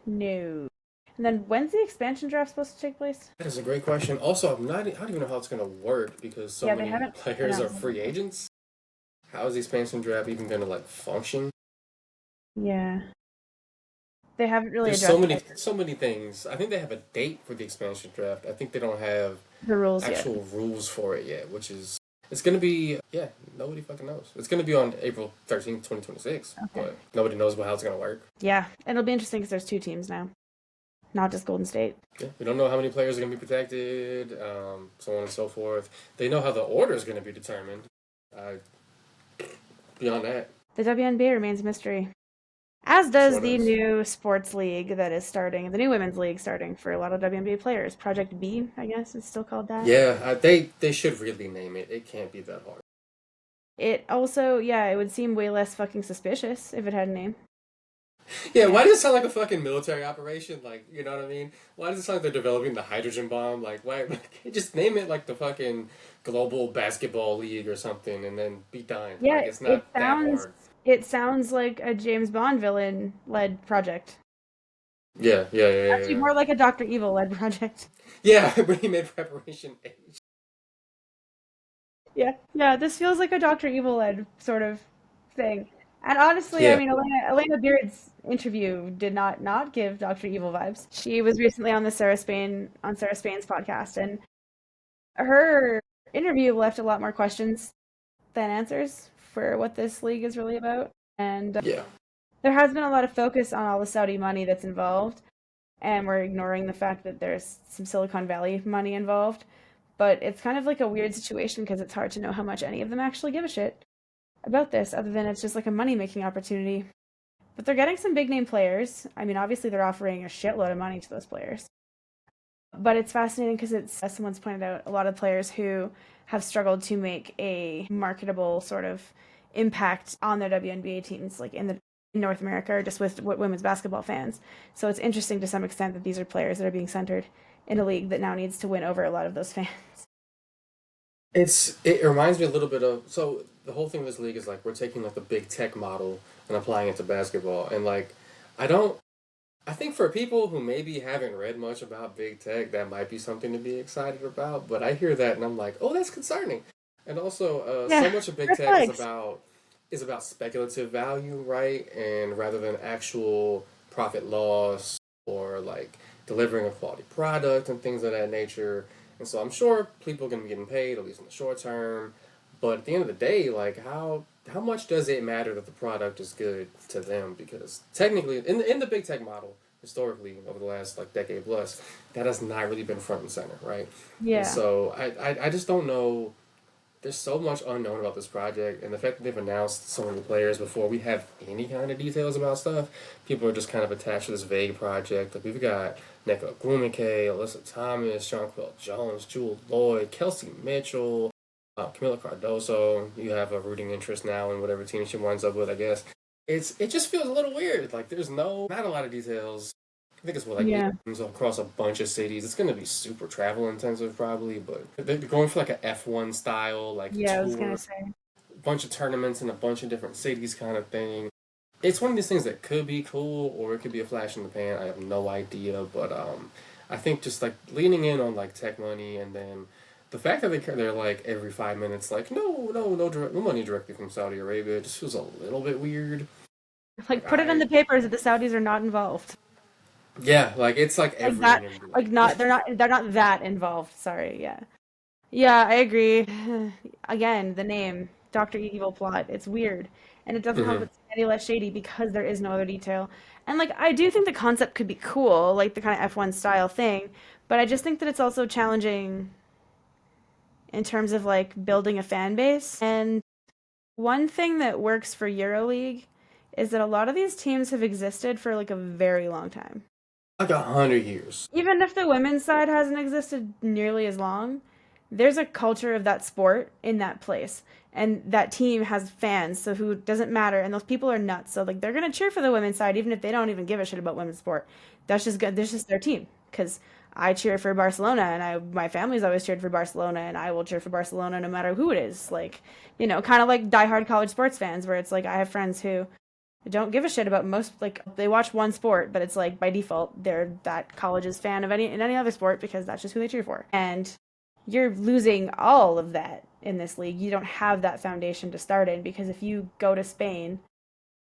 no. And then when's the expansion draft supposed to take place?
That is a great question. Also, I don't even know how it's going to work because so
Yeah, they
many
haven't
players are
announced
free
it.
agents. How is the expansion draft even going to like function?
Yeah. They haven't really
There's
addressed
so many things. I think they have a date for the expansion draft. I think they don't have
the rules yet.
actual rules for it yet, which is it's going to be nobody fucking knows. It's going to be on April 13th, 2026, but nobody knows how it's going to work.
Yeah, and it'll be interesting because there's two teams now, not just Golden State.
Yeah, we don't know how many players are going to be protected, so on and so forth. They know how the order is going to be determined. Beyond that,
The WNBA remains a mystery. As does
Sure
the
does.
new sports league that is starting, the new women's league starting for a lot of WNBA players. Project B, I guess it's still called that.
yeah, they should really name it. It can't be that hard.
It also, yeah, it would seem way less fucking suspicious if it had a name.
Yeah, why does it sound like a fucking military operation? Like, you know what I mean? Why does it sound like they're developing the hydrogen bomb? Like, why just name it like the fucking Global Basketball League or something, and then be done.
Yeah,
Like, it's not that hard.
it sounds like a James Bond villain led project. Actually,
Yeah.
more like a Dr. Evil led project.
Yeah, when he made Preparation H.
Yeah, this feels like a Dr. Evil led sort of thing. And honestly, I
Yeah,
mean, Elena Beard's interview did not give Dr. Evil vibes. She was recently on Sarah Spain's podcast, and her interview left a lot more questions than answers for what this league is really about. And
yeah.
there has been a lot of focus on all the Saudi money that's involved, and we're ignoring the fact that there's some Silicon Valley money involved. But it's kind of like a weird situation because it's hard to know how much any of them actually give a shit about this, other than it's just like a money-making opportunity. But they're getting some big-name players. I mean, obviously they're offering a shitload of money to those players. But it's fascinating because it's, as someone's pointed out, a lot of players who have struggled to make a marketable sort of impact on their WNBA teams, like in North America, or just with women's basketball fans. So it's interesting to some extent that these are players that are being centered in a league that now needs to win over a lot of those fans.
It reminds me a little bit of so the whole thing of this league is like we're taking like the big tech model and applying it to basketball and like I don't I think for people who maybe haven't read much about big tech that might be something to be excited about but I hear that and I'm like oh that's concerning and also so
Yeah,
much of big
red
tech
flags.
is about speculative value right and rather than actual profit loss or like delivering a quality product and things of that nature and so I'm sure people are going to be getting paid, at least in the short term. But at the end of the day, like how much does it matter that the product is good to them? Because technically, in the big tech model, historically over the last like decade plus, that has not really been front and center, right? And
Yeah.
so I just don't know. There's so much unknown about this project, and the fact that they've announced so many players before we have any kind of details about stuff, people are just kind of attached to this vague project. Like we've got Neko Glumike, Alyssa Thomas, Jonquil Jones, Jewel Lloyd, Kelsey Mitchell, Camila Cardoso. You have a rooting interest now in whatever team she winds up with, I guess. It just feels a little weird. Like there's not a lot of details. I think it's what like eight
Yeah.
games across a bunch of cities. It's gonna be super travel intensive probably, but they're going for like a F1 style like
Yeah, I was gonna
tour,
say.
a bunch of tournaments in a bunch of different cities kind of thing. It's one of these things that could be cool or it could be a flash in the pan. I have no idea, but I think just like leaning in on like tech money and then the fact that they're like every 5 minutes like no money directly from Saudi Arabia it just feels a little bit weird.
Like,
Like
put it in the papers that the Saudis are not involved.
yeah, like it's like
Like
every
that.
interview.
Like not. They're not that involved. Sorry. Yeah. Yeah, I agree. Again, the name Dr. Evil plot. It's weird, and it doesn't help.
Mhm.
It any less shady because there is no other detail. And like I do think the concept could be cool, like the kind of F1 style thing, but I just think that it's also challenging in terms of like building a fan base. And one thing that works for EuroLeague is that a lot of these teams have existed for like a very long time.
Like 100 years.
Even if the women's side hasn't existed nearly as long, there's a culture of that sport in that place. And that team has fans, so who doesn't matter. And those people are nuts. So like they're gonna cheer for the women's side, even if they don't even give a shit about women's sport. That's just good. That's just their team. Because I cheer for Barcelona, and my family's always cheered for Barcelona, and I will cheer for Barcelona no matter who it is. Like, kind of like diehard college sports fans, where it's like I have friends who don't give a shit about most, like they watch one sport, but it's like by default they're that college's fan of any other sport because that's just who they cheer for. And you're losing all of that in this league. You don't have that foundation to start in because if you go to Spain,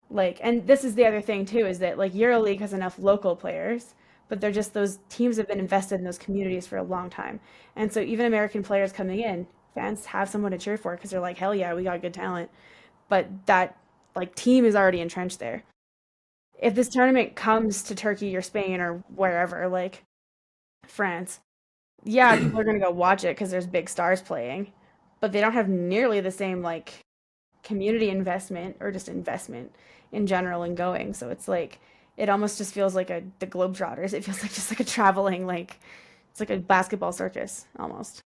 like, and this is the other thing too, is that like EuroLeague has enough local players, but they're just those teams have been invested in those communities for a long time. And so even American players coming in, fans have someone to cheer for because they're like, hell yeah, we got good talent. But that like team is already entrenched there. If this tournament comes to Turkey or Spain or wherever, like France, yeah, people are gonna go watch it because there's big stars playing, but they don't have nearly the same like community investment or just investment in general in going. So it's like it almost just feels like the Globetrotters. It feels like just like a traveling like it's like a basketball circus almost.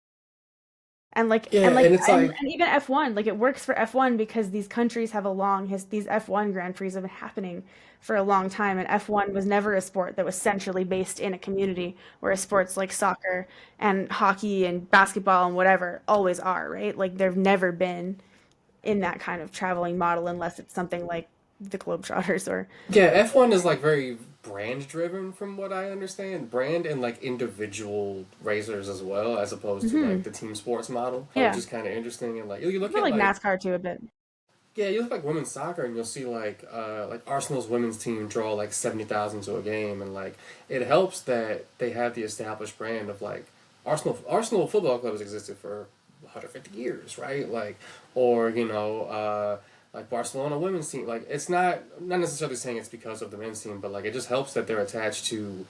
And like
Yeah,
and like
and it's like,
and even F1, like it works for F1 because these countries have a long his these F1 Grand Prix have been happening for a long time, and F1 was never a sport that was centrally based in a community, whereas sports like soccer and hockey and basketball and whatever always are, right? Like they've never been in that kind of traveling model unless it's something like the Globetrotters or
yeah, F1 is like very brand driven from what I understand. Brand and like individual racers as well, as opposed to like
hmm
the team sports model, which
yeah,
is kind of interesting. And like you look
even
at
like
like,
NASCAR too a bit.
yeah, you look like women's soccer and you'll see like Arsenal's women's team draw like 70,000 to a game, and like it helps that they have the established brand of like Arsenal Football Club has existed for 150 years, right? Like, or like Barcelona women's team. Like it's not necessarily saying it's because of the men's team, but like it just helps that they're attached to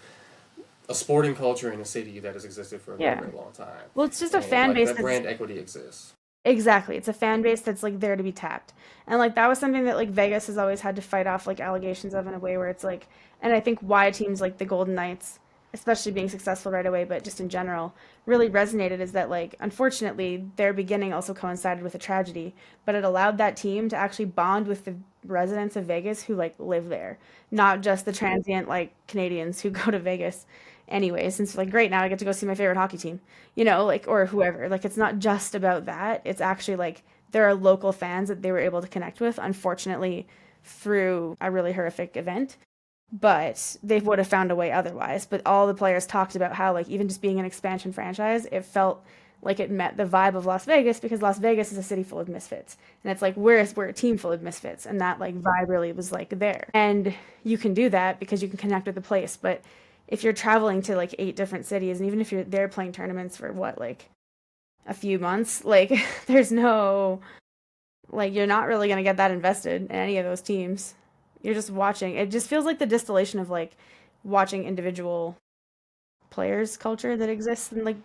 a sporting culture in a city that has existed for a very,
Yeah.
very long time,
Well, it's just a
and
fan
like
base
that
that's
brand equity exists.
exactly. It's a fan base that's like there to be tapped. And like that was something that like Vegas has always had to fight off like allegations of in a way where it's like and I think why teams like the Golden Knights, especially being successful right away, but just in general, really resonated is that like unfortunately their beginning also coincided with a tragedy, but it allowed that team to actually bond with the residents of Vegas who like live there, not just the transient like Canadians who go to Vegas anyways. And so like great, now I get to go see my favorite hockey team, like or whoever. Like it's not just about that. It's actually like there are local fans that they were able to connect with, unfortunately, through a really horrific event. But they would have found a way otherwise. But all the players talked about how, like, even just being an expansion franchise, it felt like it met the vibe of Las Vegas because Las Vegas is a city full of misfits. And it's like, we're a team full of misfits. And that, like, vibe really was, like, there. And you can do that because you can connect with the place. But if you're traveling to, like, 8 different cities, and even if you're there playing tournaments for what, like, a few months, like, there's no like you're not really gonna get that invested in any of those teams. You're just watching. It just feels like the distillation of like watching individual players culture that exists in like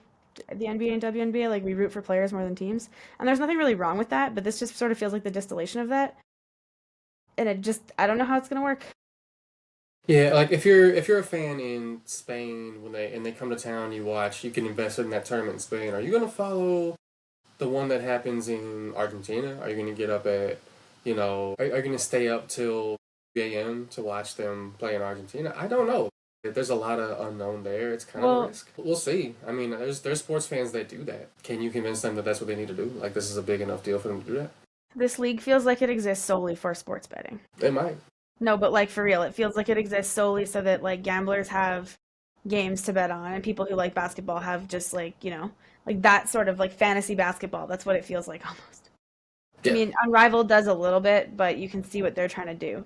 the NBA and WNBA. Like we root for players more than teams, and there's nothing really wrong with that. But this just sort of feels like the distillation of that, and it just I don't know how it's gonna work.
Yeah, like if you're a fan in Spain when they come to town, you watch, you can invest in that tournament in Spain. Are you gonna follow the one that happens in Argentina? Are you gonna get up at, are you gonna stay up till 3 a.m. to watch them play in Argentina? I don't know. There's a lot of unknown there. It's kind of a
Well,
risk. We'll see. I mean, there's sports fans that do that. Can you convince them that that's what they need to do? Like this is a big enough deal for them to do that?
this league feels like it exists solely for sports betting.
They might.
No, but like for real, it feels like it exists solely so that like gamblers have games to bet on and people who like basketball have just like, like that sort of like fantasy basketball. That's what it feels like almost. I
Yeah.
mean, Unrivaled does a little bit, but you can see what they're trying to do.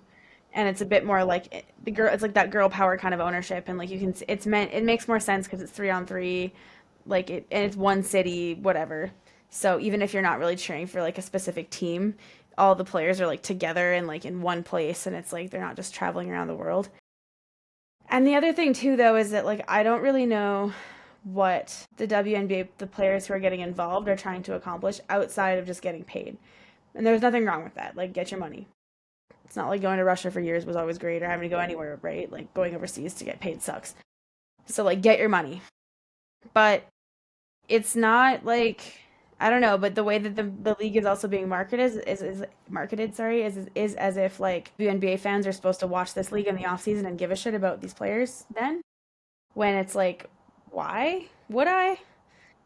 And it's a bit more like the girl, it's like that girl power kind of ownership. And like you can, it makes more sense because it's 3 on 3, and it's one city, whatever. So even if you're not really cheering for like a specific team, all the players are like together and like in one place, and it's like they're not just traveling around the world. And the other thing too, though, is that like I don't really know what the WNBA, the players who are getting involved, are trying to accomplish outside of just getting paid. And there's nothing wrong with that. Like, get your money. It's not like going to Russia for years was always great or having to go anywhere, right? Like, going overseas to get paid sucks. So, like, get your money. But it's not like, I don't know, but the way that the league is also being marketed is marketed, sorry, is as if like WNBA fans are supposed to watch this league in the off season and give a shit about these players then, when it's like, why would I?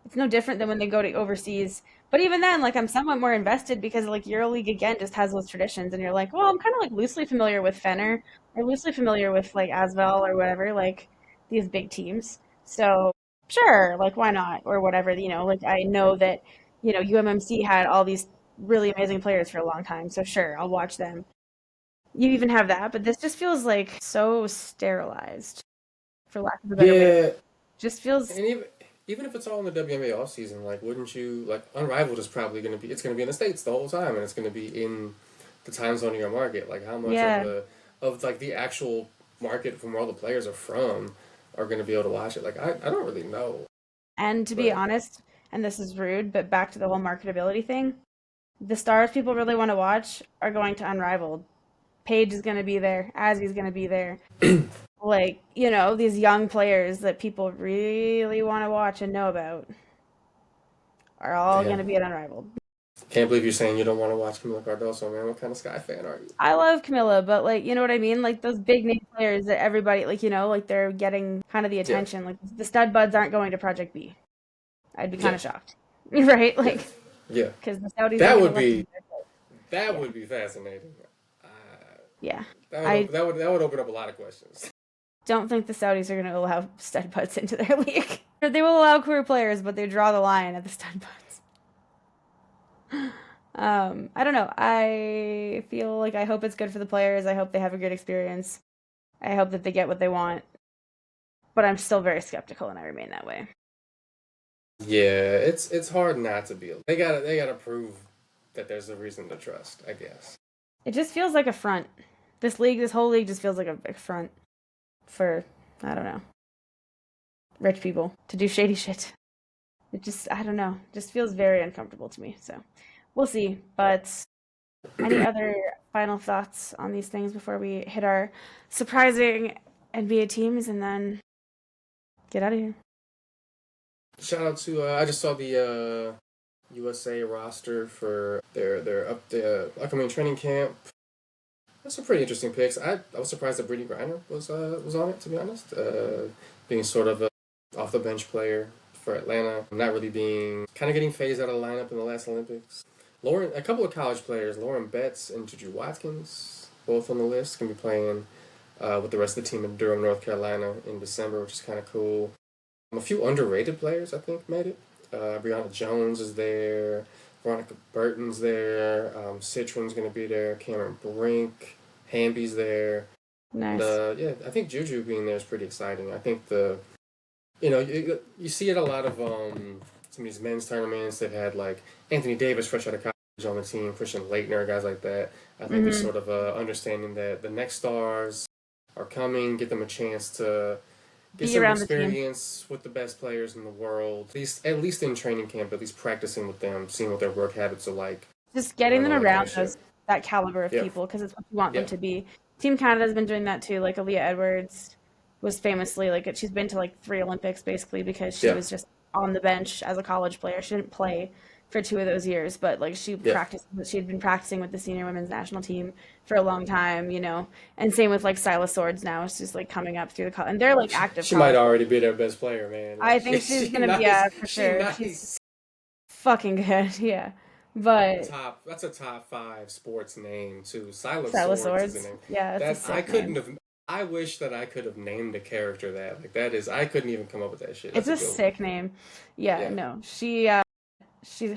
It's no different than when they go to overseas. But even then, like I'm somewhat more invested because like EuroLeague again just has those traditions, and you're like, well, I'm kind of like loosely familiar with Fenner or loosely familiar with like Asvel or whatever, like these big teams. So sure, like why not or whatever, like I know that UMMC had all these really amazing players for a long time, so sure, I'll watch them. You even have that, but this just feels like so sterilized, for lack of a better way.
Yeah,
Just feels.
and even if it's all in the WNBA off season, like wouldn't you like Unrivaled is probably going to be it's going to be in the States the whole time, and it's going to be in the time zone of your market. Like how much
Yeah.
of like the actual market from where all the players are from are going to be able to watch it? Like I don't really know,
And to be
but
honest, and this is rude, but back to the whole marketability thing, the stars people really want to watch are going to Unrivaled. Paige is going to be there. Azzy's going to be there. Like, these young players that people really want to watch and know about are all going
damn,
to be at Unrivaled.
can't believe you're saying you don't want to watch Camila Cardoso, man. What kind of Sky fan are you?
I love Camilla, but like, you know what I mean? Like those big name players that everybody, like, like they're getting kind of the
Yeah,
attention. Like the stud buds aren't going to Project B. I'd be kind
yeah,
of shocked. Right?
yeah,
Like,
yeah.
because the Saudis are
That
going to
would
let them.
be that
Yeah.
would be fascinating. Uh,
Yeah.
that would
I
that would open up a lot of questions.
don't think the Saudis are going to allow stud butts into their league. They will allow career players, but they draw the line at the stud butts. I don't know. I feel like I hope it's good for the players. I hope they have a good experience. I hope that they get what they want. But I'm still very skeptical, and I remain that way.
Yeah, it's hard not to be. They gotta prove that there's a reason to trust, I guess.
It just feels like a front. This whole league just feels like a big front for, I don't know, rich people to do shady shit. It just, I don't know, just feels very uncomfortable to me. So we'll see. But any other final thoughts on these things before we hit our surprising NBA teams and then get out of here?
Shout out to I just saw the USA roster for their up the upcoming training camp. That's some pretty interesting picks. I was surprised that Brittany Griner was on it, to be honest. Being sort of a off the bench player for Atlanta, not really being kind of getting phased out of the lineup in the last Olympics. A couple of college players, Lauren Betts and Juju Watkins, both on the list, can be playing with the rest of the team in Durham, North Carolina in December, which is kind of cool. A few underrated players, I think, made it. Brianna Jones is there. Veronica Burton's there. Citron's going to be there. Cameron Brink. Hamby's there. And
Nice.
yeah, I think Juju being there is pretty exciting. I think you see it a lot of some of these men's tournaments. They've had like Anthony Davis fresh out of college on the team, Christian Leitner, guys like that. I think there's
Mm-hmm.
sort of a understanding that the next stars are coming, get them a chance to get
Be
some
around the team.
experience with the best players in the world. At least in training camp, at least practicing with them, seeing what their work habits are like,
Just getting
and
them
all that kind
around
of shit.
that caliber of
Yeah,
people because it's what you want them
yeah,
to be. Team Canada's been doing that too. Like Aaliyah Edwards was famously like she's been to like 3 Olympics basically because she
yeah,
was just on the bench as a college player. She didn't play for 2 of those years, but like
yeah.
she had been practicing with the senior women's national team for a long time, And same with like Silas Swords now. She's like coming up through the college, and they're like active
She might
college.
already be their best player, man.
I
Like
think she's
she
gonna be,
nice,
yeah, for
she
sure. She's
nice.
fucking good, yeah. But
That's a top five sports name too. Silas
Silas
Swords is a
Swords,
name
yeah, it's a
that I
sick
couldn't
name.
have. I wish that I could have named a character that like that is. I couldn't even come up with that shit.
It's
That's a
a
good one.
sick name. Yeah,
Yeah.
no,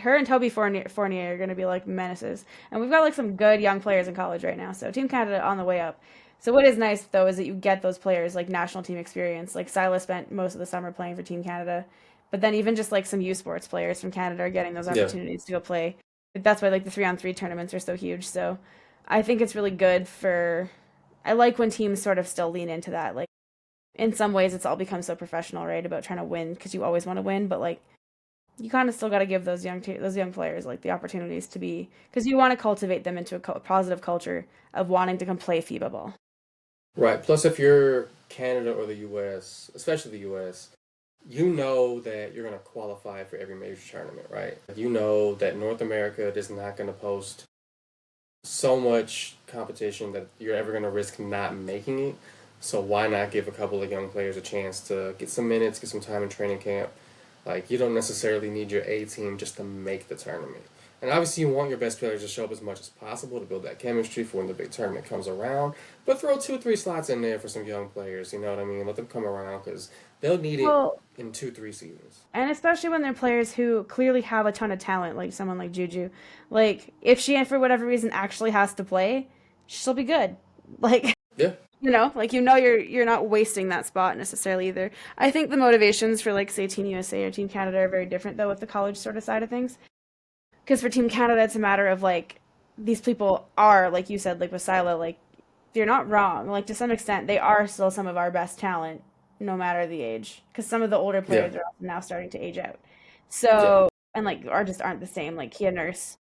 her and Toby Fournier are gonna be like menaces, and we've got like some good young players in college right now. So Team Canada on the way up. So what is nice though is that you get those players like national team experience. Like Silas spent most of the summer playing for Team Canada, but then even just like some U Sports players from Canada are getting those
Yeah.
opportunities to go play. That's why like the 3-on-3 tournaments are so huge. So I think it's really good for. I like when teams sort of still lean into that. Like in some ways, it's all become so professional, right? About trying to win because you always want to win, but like you kind of still got to give those young players like the opportunities to be because you want to cultivate them into a positive culture of wanting to come play FIBA ball.
Right. Plus, if you're Canada or the U.S., especially the U.S., you know that you're going to qualify for every major tournament, right? You know that North America is not going to post so much competition that you're ever going to risk not making it. So why not give a couple of young players a chance to get some minutes, get some time in training camp? Like, you don't necessarily need your A team just to make the tournament. And obviously, you want your best players to show up as much as possible to build that chemistry for when the big tournament comes around. But throw 2 or 3 slots in there for some young players, you know what I mean? Let them come around because they'll need it
Well,
in 2, 3 seasons.
and especially when they're players who clearly have a ton of talent, like someone like Juju. Like if she for whatever reason actually has to play, she'll be good. Like
Yeah.
like you're not wasting that spot necessarily either. I think the motivations for like say Team USA or Team Canada are very different though with the college sort of side of things. Because for Team Canada, it's a matter of like these people are like you said, like with Sila, like you're not wrong. Like to some extent, they are still some of our best talent, no matter the age. Because some of the older
Yeah.
players are also now starting to age out.
Yeah.
So and like are just aren't the same. Like Kia Nurse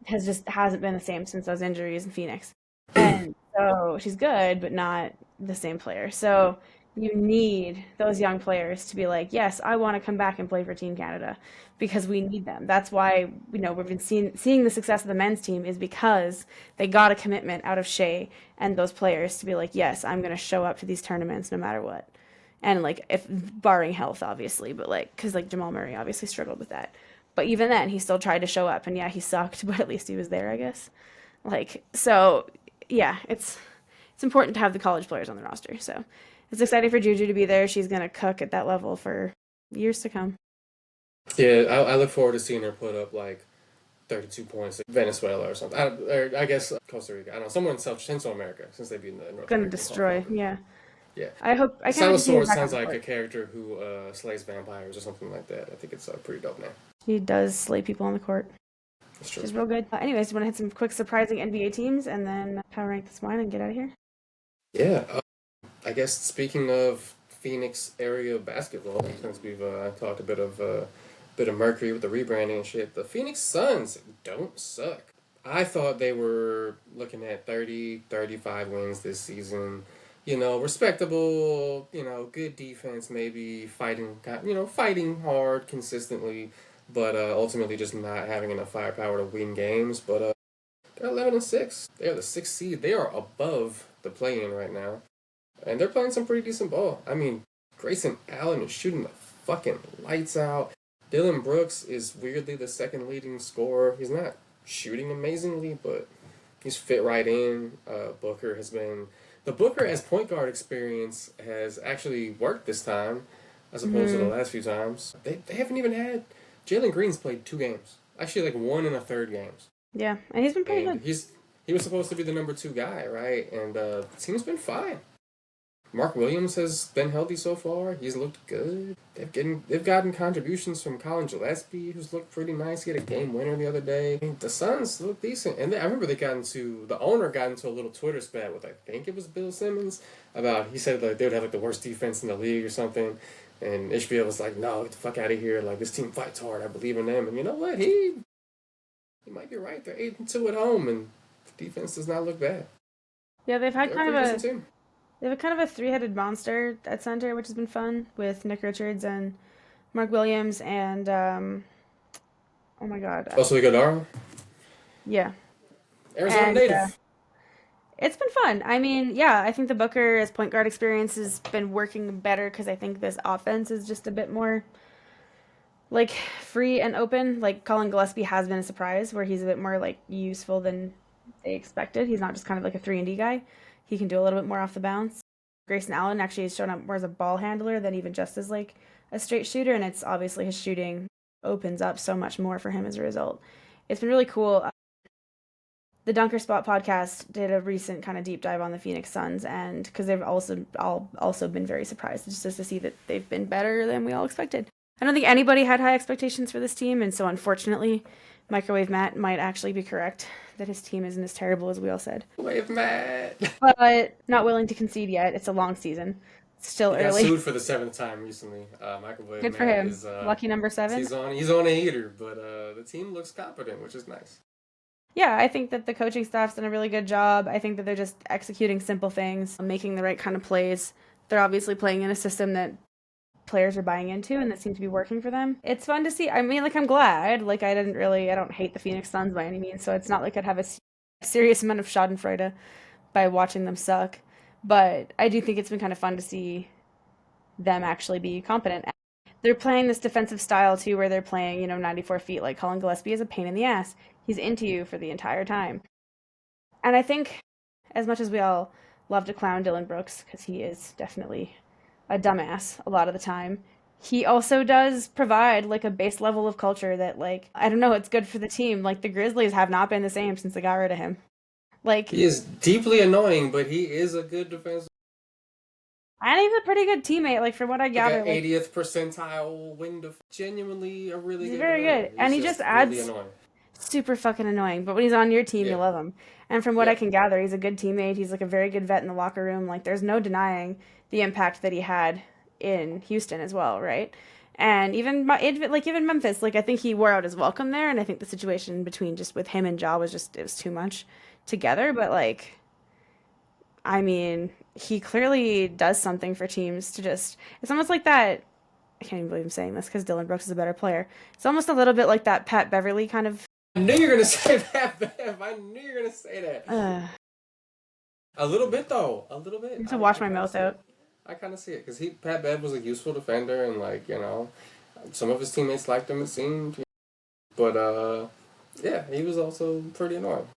hasn't been the same since those injuries in Phoenix. And so she's good, but not the same player. So you need those young players to be like, yes, I want to come back and play for Team Canada because we need them. That's why we've been seeing the success of the men's team is because they got a commitment out of Shea and those players to be like, yes, I'm going to show up to these tournaments no matter what. And like if barring health, obviously, but like because like Jamal Murray obviously struggled with that. But even then, he still tried to show up, and yeah, he sucked, but at least he was there, I guess. Like so, yeah, it's important to have the college players on the roster. So it's exciting for Juju to be there. She's gonna cook at that level for years to come.
Yeah, I look forward to seeing her put up like 32 points in Venezuela or something. Or I guess Costa Rica. I don't know, somewhere in Central America since they beat the North
Gonna
American
destroy.
Conference.
Yeah,
Yeah.
I can't wait to see her
Silosaurus
back on
sounds
the
like a
court.
character who slays vampires or something like that. I think it's a pretty dope name.
She does slay people on the court.
That's true.
She's real good. Anyways, do you want to hit some quick surprising NBA teams and then power rank this wine and get out of here?
Yeah. I guess speaking of Phoenix area basketball, since we've talked a bit of Mercury with the rebranding and shit, the Phoenix Suns don't suck. I thought they were looking at 30, 35 wins this season. You know, respectable, good defense, maybe fighting hard consistently, but ultimately just not having enough firepower to win games. But they're 11-6. They're the 6th seed. They are above the play-in right now. And they're playing some pretty decent ball. I mean, Grayson Allen is shooting the fucking lights out. Dylan Brooks is weirdly the second leading scorer. He's not shooting amazingly, but he's fit right in. The Booker as point guard experience has actually worked this time, as opposed to the
Mm-hmm.
last few times. They haven't even had Jalen Green's played 2 games, actually like 1 1/3 games,
Yeah, and he's been pretty
and
good.
he was supposed to be the number 2 guy, right? And the team's been fine. Mark Williams has been healthy so far. He's looked good. They've gotten contributions from Colin Gillespie, who's looked pretty nice. He had a game winner the other day. I mean, the Suns look decent, and I remember the owner got into a little Twitter spat with I think it was Bill Simmons about he said like they would have like the worst defense in the league or something, and Ishmael was like, no, get the fuck out of here. Like this team fights hard. I believe in them, and you know what? He might be right. They're 8-2 at home, and the defense does not look bad.
Yeah,
They're a pretty decent team.
they have a kind of a three-headed monster at center, which has been fun with Nick Richards and Mark Williams and oh my God,
Also, Iguodala,
yeah,
Arizona
and
native.
it's been fun. I mean, yeah, I think the Booker as point guard experience has been working better because I think this offense is just a bit more like free and open. Like Colin Gillespie has been a surprise where he's a bit more like useful than they expected. He's not just kind of like a 3-and-D guy. He can do a little bit more off the bounce. Grayson Allen actually has shown up more as a ball handler than even just as like a straight shooter, and it's obviously his shooting opens up so much more for him as a result. It's been really cool. The Dunker Spot podcast did a recent kind of deep dive on the Phoenix Suns, and because they've also been very surprised just to see that they've been better than we all expected. I don't think anybody had high expectations for this team, and so unfortunately, Microwave Matt might actually be correct that his team isn't as terrible as we all said.
Wave Matt.
But not willing to concede yet. It's a long season. It's still
He got
early.
sued for the 7th time recently. Microwave
Good for
Matt
him.
is
Lucky number 7.
he's on a heater, but the team looks competent, which is nice.
Yeah, I think that the coaching staff's done a really good job. I think that they're just executing simple things, making the right kind of plays. They're obviously playing in a system that players are buying into and that seems to be working for them. It's fun to see. I mean, like, I'm glad. Like, I don't hate the Phoenix Suns by any means, so it's not like I'd have a serious amount of schadenfreude by watching them suck. But I do think it's been kind of fun to see them actually be competent. They're playing this defensive style too, where they're playing, 94 feet. Like Colin Gillespie is a pain in the ass. He's into you for the entire time. And I think, as much as we all love to clown Dillon Brooks, because he is definitely a dumbass a lot of the time, he also does provide like a base level of culture that, like, I don't know, it's good for the team. Like, the Grizzlies have not been the same since they got rid of him. Like,
he is deeply annoying, but he is a good defensive.
and he's a pretty good teammate. Like, from what I gather,
Like 80th percentile win genuinely a really
he's
good.
very good, and he just adds
really annoying.
Super fucking annoying. But when he's on your team, you love him. And from what I can gather, he's a good teammate. He's like a very good vet in the locker room. Like, there's no denying the impact that he had in Houston as well, right? And even Memphis, like, I think he wore out his welcome there, and I think the situation between just with him and Ja was just, it was too much together. But, like, I mean, he clearly does something for teams to just, it's almost like that. I can't even believe I'm saying this because Dillon Brooks is a better player. It's almost a little bit like that Pat Beverly kind of.
I knew you were gonna say that, Bev. I knew you were gonna say that. A little bit, though. A little bit.
I need to wash my mouth out.
I kind of see it because Pat Bev was a useful defender, and like some of his teammates liked him. It seemed, but yeah, he was also pretty annoying.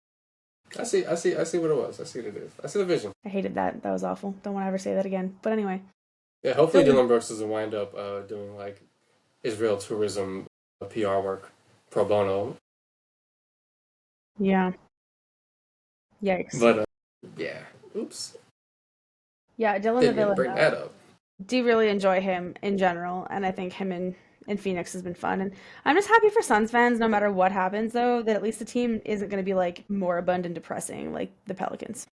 I see what it was. I see what it is. I see the vision.
I hated that. That was awful. Don't want to ever say that again. But anyway.
Yeah, hopefully Dillon Brooks doesn't wind up doing like Israel tourism PR work pro bono.
Yeah. Yikes.
But yeah, oops.
Yeah, Dillon the villain.
Bring that up.
Do really enjoy him in general, and I think him in Phoenix has been fun. And I'm just happy for Suns fans, no matter what happens, though, that at least the team isn't going to be like moribund and depressing like the Pelicans.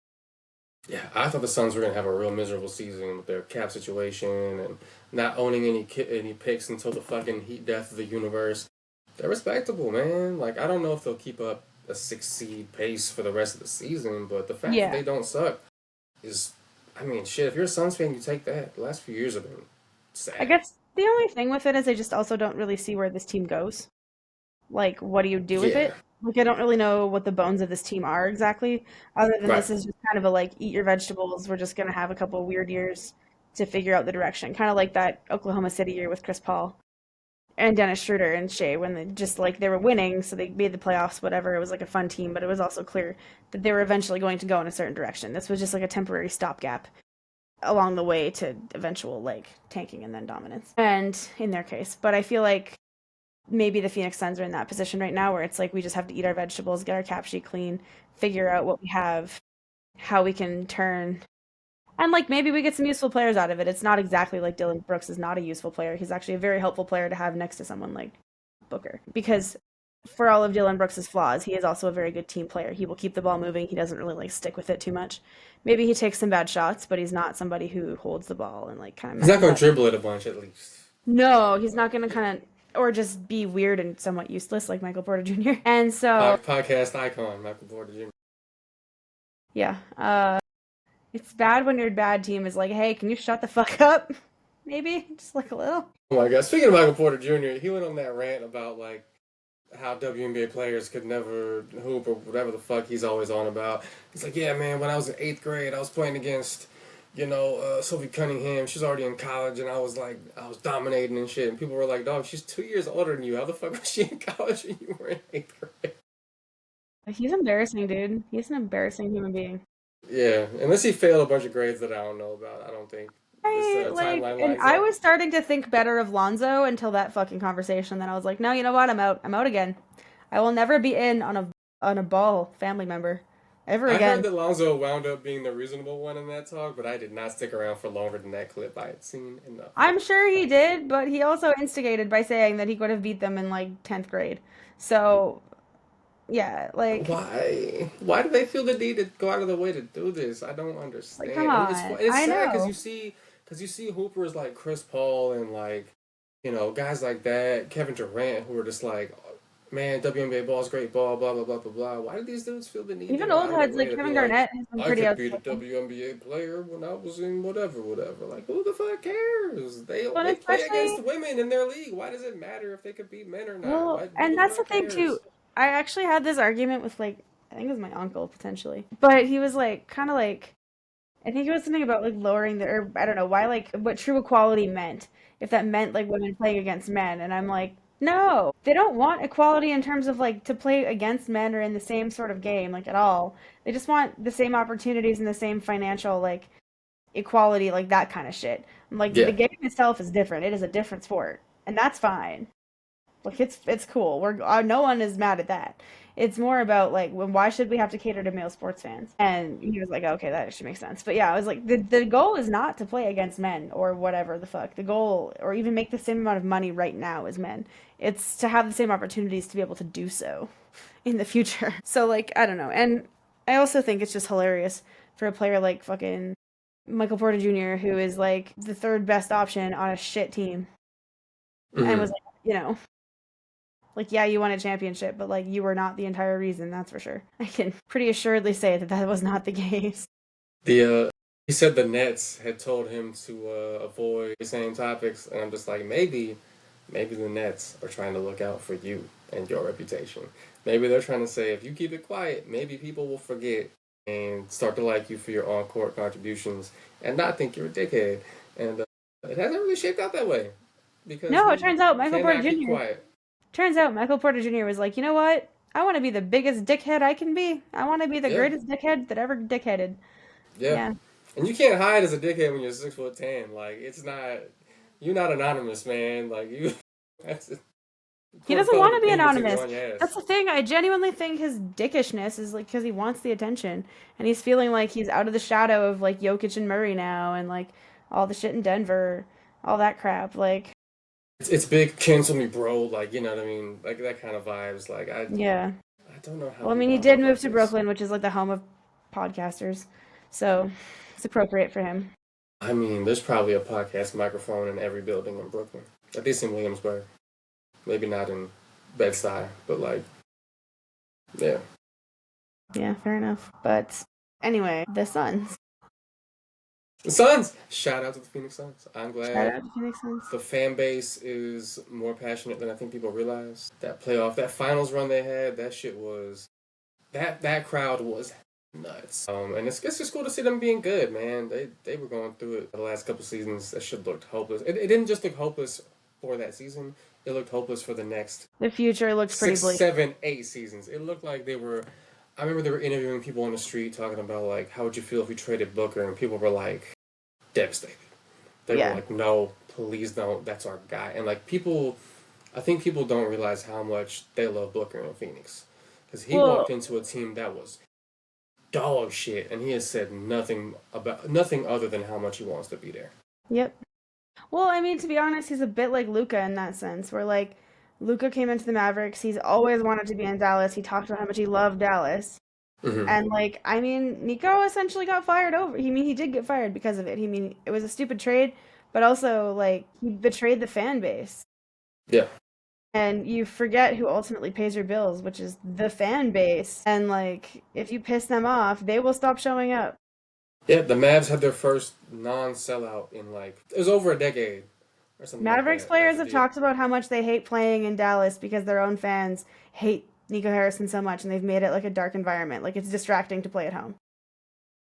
Yeah, I thought the Suns were going to have a real miserable season with their cap situation and not owning any picks until the fucking heat death of the universe. They're respectable, man. Like, I don't know if they'll keep up a 6-seed pace for the rest of the season, but the fact that they don't suck is, I mean, shit, if you're a Suns fan, you take that. The last few years have been sad.
I guess the only thing with it is I just also don't really see where this team goes. Like, what do you do with it? Like, I don't really know what the bones of this team are exactly, other than this is just kind of a, like, eat your vegetables. We're just going to have a couple of weird years to figure out the direction. Kind of like that Oklahoma City year with Chris Paul and Dennis Schroeder and Shea when they were winning, so they made the playoffs, whatever. It was like a fun team, but it was also clear that they were eventually going to go in a certain direction. This was just like a temporary stopgap along the way to eventual, like, tanking and then dominance. And in their case. But I feel like maybe the Phoenix Suns are in that position right now where it's like we just have to eat our vegetables, get our cap sheet clean, figure out what we have, how we can turn, and like maybe we get some useful players out of it. It's not exactly like Dillon Brooks is not a useful player. He's actually a very helpful player to have next to someone like Booker, because for all of Dillon Brooks's flaws, he is also a very good team player. He will keep the ball moving. He doesn't really like stick with it too much. Maybe he takes some bad shots, but he's not somebody who holds the ball and like kind of.
He's not going to dribble it a bunch at least.
No, he's not going to kind of. Or just be weird and somewhat useless like Michael Porter Jr. And so...
Podcast icon, Michael Porter Jr.
Yeah. It's bad when your bad team is like, hey, can you shut the fuck up? Maybe? Just like a little.
Oh my god. Speaking of Michael Porter Jr., he went on that rant about like how WNBA players could never hoop or whatever the fuck he's always on about. He's like, yeah, man, when I was in 8th grade, I was playing against... Sophie Cunningham, she's already in college, and I was dominating and shit. And people were like, dog, she's 2 years older than you. How the fuck was she in college and you were in 8th grade?
He's embarrassing, dude. He's an embarrassing human being.
Yeah, unless he failed a bunch of grades that I don't know about, I don't think.
I was starting to think better of Lonzo until that fucking conversation. Then I was like, no, you know what? I'm out. I'm out again. I will never be in on a Ball family member. Ever again.
I heard that Lonzo wound up being the reasonable one in that talk, but I did not stick around for longer than that clip. I had seen enough.
I'm sure he did, but he also instigated by saying that he could have beat them in like 10th grade. So Yeah, like,
Why do they feel the need to go out of the way to do this? I don't
come
understand.
on.
It's
I
sad
know.
because you see hoopers like Chris Paul and like guys like that, Kevin Durant, who are just like, man, WNBA ball is great ball, blah blah blah blah blah. Why do these dudes feel the need to
Even
go
old
out of their
heads
way
like
to be
Kevin
like,
Garnett has been
I
pretty
could be the
outspoken.
WNBA player when I was in whatever whatever. Like who the fuck cares?
But
They play
especially,
against women in their league. Why does it matter if they could beat men or not?
well,
Why who
and
the
that's the
fuck
thing too.
cares?
I actually had this argument with like, I think it was my uncle potentially, but he was like, kind of like, I think it was something about like lowering the, or I don't know why, like what true equality meant. If that meant like women playing against men, and I'm like, no, they don't want equality in terms of like to play against men or in the same sort of game, like at all. They just want the same opportunities and the same financial like equality, like that kind of shit. Like the
Yeah.
game itself is different. It is a different sport, and that's fine. Like it's cool. We're no one is mad at that. It's more about like why should we have to cater to male sports fans? And he was like, okay, that actually makes sense. But yeah, I was like, the goal is not to play against men or whatever the fuck. The goal, or even make the same amount of money right now as men. It's to have the same opportunities to be able to do so in the future. So like, I don't know. And I also think it's just hilarious for a player like fucking Michael Porter Jr., who is like the third best option on a shit team, and
Hmm.
was like, like, yeah, you won a championship, but like you were not the entire reason, that's for sure. I can pretty assuredly say that that was not the case.
The he said the Nets had told him to avoid the same topics, and I'm just like maybe the Nets are trying to look out for you and your reputation. Maybe they're trying to say if you keep it quiet, maybe people will forget and start to like you for your on-court contributions and not think you're a dickhead. And it hasn't really shaped out that way because
No, it
he
turns out Michael Porter
cannot keep
Jr.
quiet.
Turns out Michael Porter Jr. was like, you know what? I want to be the biggest dickhead I can be. I want to be the
Yeah,
greatest dickhead that ever dickheaded.
yeah.
Yeah.
And you can't hide as a dickhead when you're 6'10". Like it's not you're not anonymous, man. Like you, that's
He
court of
doesn't want
public
to be
opinion's gonna be
anonymous.
on your
That's
ass.
the thing. I genuinely think his dickishness is like because he wants the attention and he's feeling like he's out of the shadow of like Jokic and Murray now and like all the shit in Denver, all that crap. Like,
It's big cancel me, bro. Like what I mean, like that kind of vibes. Like
yeah.
I don't know how
Well, I mean,
people
he
operate
did move
like
to
this.
Brooklyn, which is like the home of podcasters. So it's appropriate for him.
I mean, there's probably a podcast microphone in every building in Brooklyn. At least in Williamsburg. Maybe not in Bed-Stuy, but like, yeah.
Yeah, fair enough. But anyway, the Suns.
The Suns! Shout out to the Phoenix Suns. I'm
Shout
glad
out to Phoenix Suns.
the fan base is more passionate than I think people realize. That finals run they had, that shit was that crowd was nuts. And it's just cool to see them being good, man. They were going through it the last couple seasons. That shit looked hopeless. It didn't just look hopeless for that season. It looked hopeless for the next
The future looks pretty
six,
bleak.
7, 8 seasons. It looked like they were. I remember they were interviewing people on the street talking about like, how would you feel if we traded Booker, and people were like devastated. They were
Yeah.
like, no, please don't. That's our guy. And like people, I think people don't realize how much they love Booker in Phoenix because he walked
Well,
into a team that was dog shit, and he has said nothing other than how much he wants to be there.
yep. Well, I mean, to be honest, he's a bit like Luca in that sense, where like Luca came into the Mavericks. He's always wanted to be in Dallas. He talked about how much he loved Dallas.
Hmm.
And like, I mean, Nico essentially got fired over. He did get fired because of it. It was a stupid trade, but also like he betrayed the fan base.
Yeah,
And you forget who ultimately pays your bills, which is the fan base. And like, if you piss them off, they will stop showing up.
yeah. The Mavs had their first non-sellout in like it was over a decade or something like
Mavericks
that
players
after
have
the
talked about how much they hate playing in Dallas because their own fans hate Nico Harrison so much, and they've made it like a dark environment. Like it's distracting to play at home.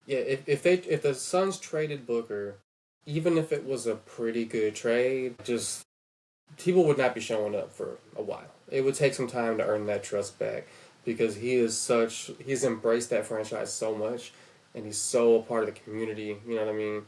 yeah. If the Suns traded Booker, even if it was a pretty good trade, just people would not be showing up for a while. It would take some time to earn that trust back because he's embraced that franchise so much and he's so a part of the community. You know what I mean?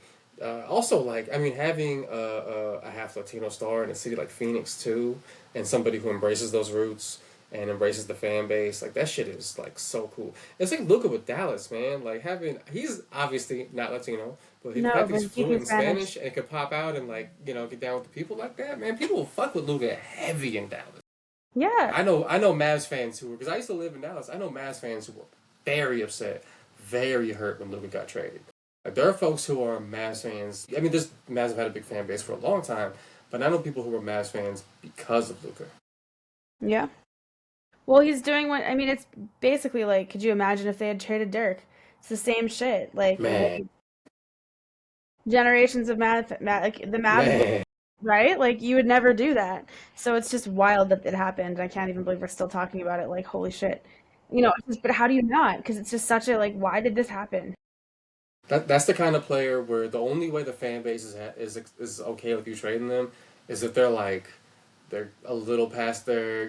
Also, like I mean, having a half Latino star in a city like Phoenix too, and somebody who embraces those roots and embraces the fan base, like that shit is like so cool. It's like Luca with Dallas, man. Like having he's obviously not Latino, but the
No,
fact that
but
he's
he's
fluent
speaking
in
Spanish.
Spanish and could pop out and like get down with the people like that, man. People will fuck with Luca heavy in Dallas.
Yeah.
I know Mavs fans who were, because I used to live in Dallas. I know Mavs fans who were very upset, very hurt when Luka got traded. Like there are folks who are Mavs fans. I mean, this Mavs have had a big fan base for a long time, but I know people who were Mavs fans because of Luka.
Yeah. Well, he's doing what I mean, it's basically like, could you imagine if they had traded Dirk? It's the same shit. Like
Man,
generations of like the Mavs,
man,
right? Like you would never do that. So it's just wild that it happened. I can't even believe we're still talking about it. Like holy shit. But how do you not? Because it's just such a like, why did this happen?
that's the kind of player where the only way the fan base is okay with you trading them is if they're a little past their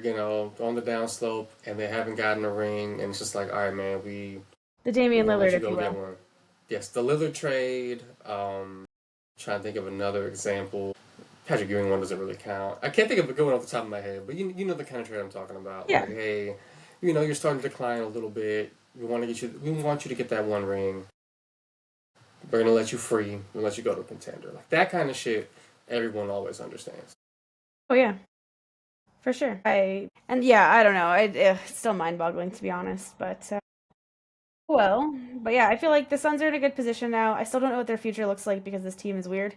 on the downslope and they haven't gotten a ring and it's just like all right man
The
we're
Damian
gonna
Lillard,
let you
if
go
you
get
will.
one. Yes, the Lillard trade. Trying to think of another example. Patrick Ewing one doesn't really count. I can't think of a good one off the top of my head, but you know the kind of trade I'm talking about.
Yeah.
Like, hey, you're starting to decline a little bit. We want you to get that one ring. We're gonna let you free. We'll let you go to a contender. Like that kind of shit. Everyone always understands.
Oh yeah, for sure. I don't know. It's still mind-boggling to be honest, but but yeah, I feel like the Suns are in a good position now. I still don't know what their future looks like because this team is weird,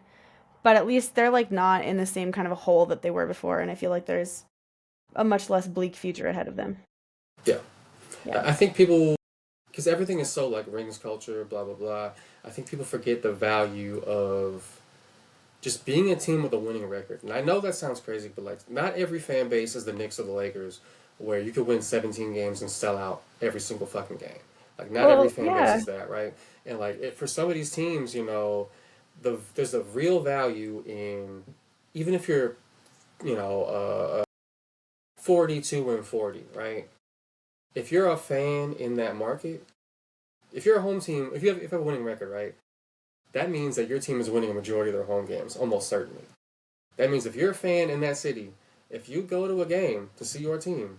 but at least they're like not in the same kind of a hole that they were before, and I feel like there's a much less bleak future ahead of them.
Yeah,
Yeah.
I think people because everything is so like rings culture, blah blah blah. I think people forget the value of just being a team with a winning record. And I know that sounds crazy, but like not every fan base is the Knicks or the Lakers, where you could win 17 games and sell out every single fucking game. Like not every
Well,
fan base
yeah.
is that, right? And for some of these teams, there's a real value in even if you're 42 and 40, right? If you're a fan in that market, if you're a home team, if you have a winning record, right? That means that your team is winning a majority of their home games, almost certainly. That means if you're a fan in that city, if you go to a game to see your team,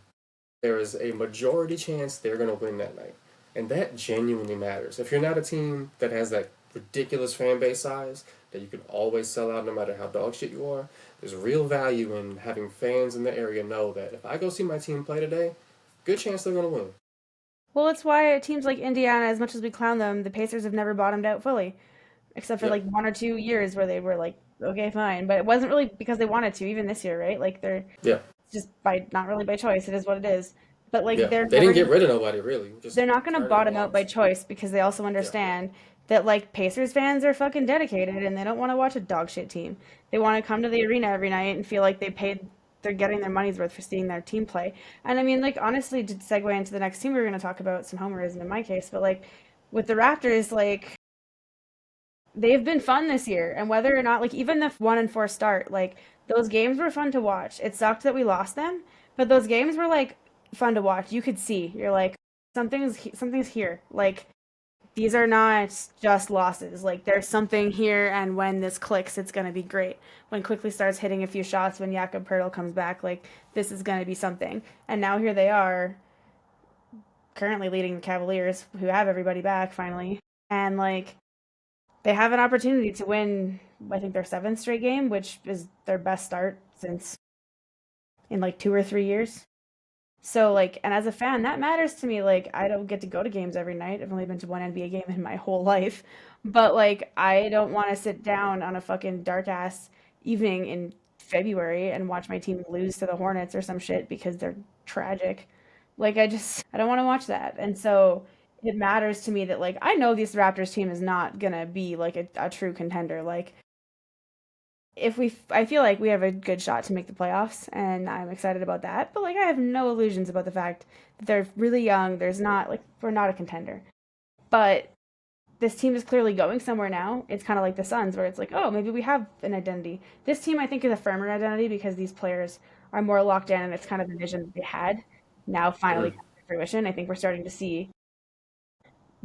there is a majority chance they're going to win that night. And that genuinely matters. If you're not a team that has that ridiculous fan base size that you can always sell out no matter how dog shit you are, there's real value in having fans in the area know that if I go see my team play today, good chance they're going to win.
Well, it's why teams like Indiana, as much as we clown them, the Pacers have never bottomed out fully, except for
Yep.
like 1 or 2 years where they were like, okay, fine. But it wasn't really because they wanted to, even this year, right? Like they're
Yeah.
just by not really by choice. It is what it is. But like
Yeah. They didn't get rid of nobody really. Just
they're not gonna
turn and
bottom out by
lost.
choice because they also
Yeah.
understand that like Pacers fans are fucking dedicated and they don't want to watch a dog shit team. They want to come to the arena every night and feel like they're getting their money's worth for seeing their team play. And I mean, like honestly, to segue into the next team, we are going to talk about some homerism in my case, but like with the Raptors, like they've been fun this year, and whether or not like even the 1-4 start, like those games were fun to watch. It sucked that we lost them, but those games were like fun to watch. You could see you're like something's here. Like these are not just losses. Like there's something here, and when this clicks, it's gonna be great. When quickly starts hitting a few shots, when Jakob Pertl comes back, like this is gonna be something. And now here they are, currently leading the Cavaliers, who have everybody back finally, and like they have an opportunity to win. I think their seventh straight game, which is their best start since in like 2 or 3 years. So like, and as a fan, that matters to me. Like, I don't get to go to games every night. I've only been to one NBA game in my whole life, but like, I don't want to sit down on a fucking dark ass evening in February and watch my team lose to the Hornets or some shit because they're tragic. Like, I don't want to watch that. And so it matters to me that like, I know this Raptors team is not gonna be like a true contender. Like, I feel like we have a good shot to make the playoffs, and I'm excited about that. But like, I have no illusions about the fact that they're really young. There's not like we're not a contender, but this team is clearly going somewhere now. It's kind of like the Suns, where it's like, oh, maybe we have an identity. This team, I think, is a firmer identity because these players are more locked in, and it's kind of the vision that they had now finally
Mm-hmm.
come to fruition. I think we're starting to see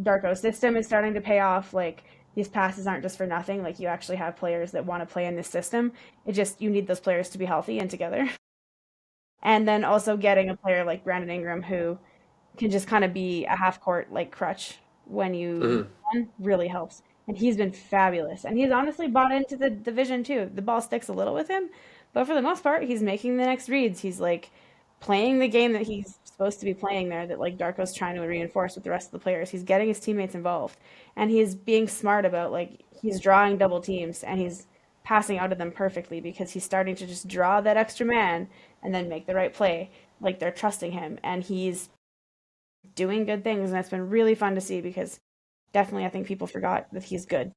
Darko's system is starting to pay off. Like these passes aren't just for nothing. Like you actually have players that want to play in this system. It just you need those players to be healthy and together. And then also getting a player like Brandon Ingram who can just kind of be a half court like crutch when you need
Mm-hmm.
one really helps. And he's been fabulous. And he's honestly bought into the division too. The ball sticks a little with him, but for the most part, he's making the next reads. He's like playing the game that he's supposed to be playing there, that like Darko's trying to reinforce with the rest of the players. He's getting his teammates involved, and he's being smart about like he's drawing double teams and he's passing out of them perfectly because he's starting to just draw that extra man and then make the right play. Like they're trusting him, and he's doing good things, and it's been really fun to see because definitely I think people forgot that he's good.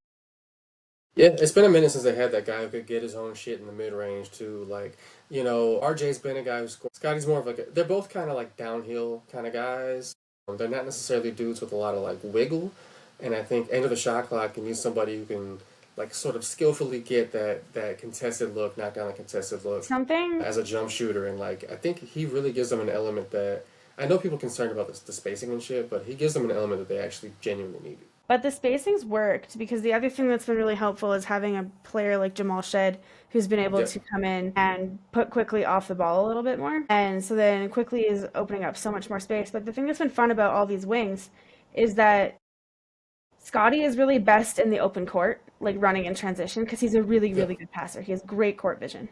Yeah, it's been a minute since they had that guy who could get his own shit in the mid range too. Like, RJ's been a guy who scores. Scotty's more of like they're both kind of like downhill kind of guys. They're not necessarily dudes with a lot of like wiggle, and I think end of the shot clock can use somebody who can like sort of skillfully get that contested look, knock down a contested look
Something
as a jump shooter, and like I think he really gives them an element that I know people are concerned about the spacing and shit, but he gives them an element that they actually genuinely needed.
But the spacings worked because the other thing that's been really helpful is having a player like Jamal Shed who's been able
Yep.
to come in and put Quickly off the ball a little bit more. And so then Quickly is opening up so much more space. But the thing that's been fun about all these wings is that Scotty is really best in the open court, like running in transition, because he's a really,
Yep.
really good passer. He has great court vision.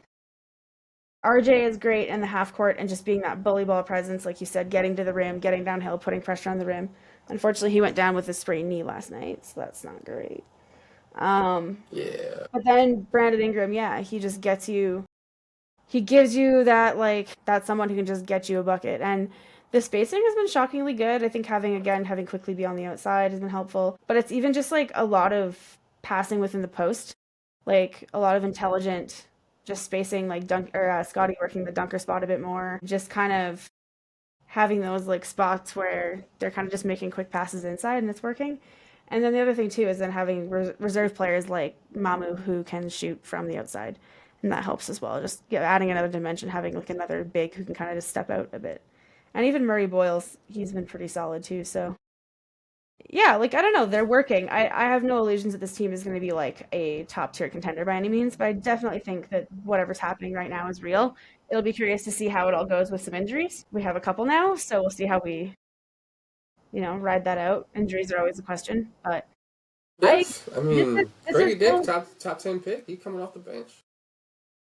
RJ is great in the half court and just being that bully ball presence, like you said, getting to the rim, getting downhill, putting pressure on the rim. Unfortunately, he went down with a sprained knee last night, so that's not great.
Yeah.
But then Brandon Ingram, yeah, he just gets you. He gives you that like that's someone who can just get you a bucket, and the spacing has been shockingly good. I think having Quickly be on the outside has been helpful, but it's even just like a lot of passing within the post, like a lot of intelligent just spacing, like Scotty working the dunker spot a bit more, just kind of having those like spots where they're kind of just making quick passes inside and it's working. And then the other thing too is then having reserve players like Mamu who can shoot from the outside, and that helps as well. Just adding another dimension, having like another big who can kind of just step out a bit. And even Murray Boyles, he's been pretty solid too. So yeah, like I don't know, they're working. I have no illusions that this team is going to be like a top tier contender by any means, but I definitely think that whatever's happening right now is real. It'll be curious to see how it all goes with some injuries. We have a couple now, so we'll see how we, ride that out. Injuries are always a question, but I
Yes. I
this is
mean,
this is
Grady Dick,
still,
top 10 pick. He coming off the bench.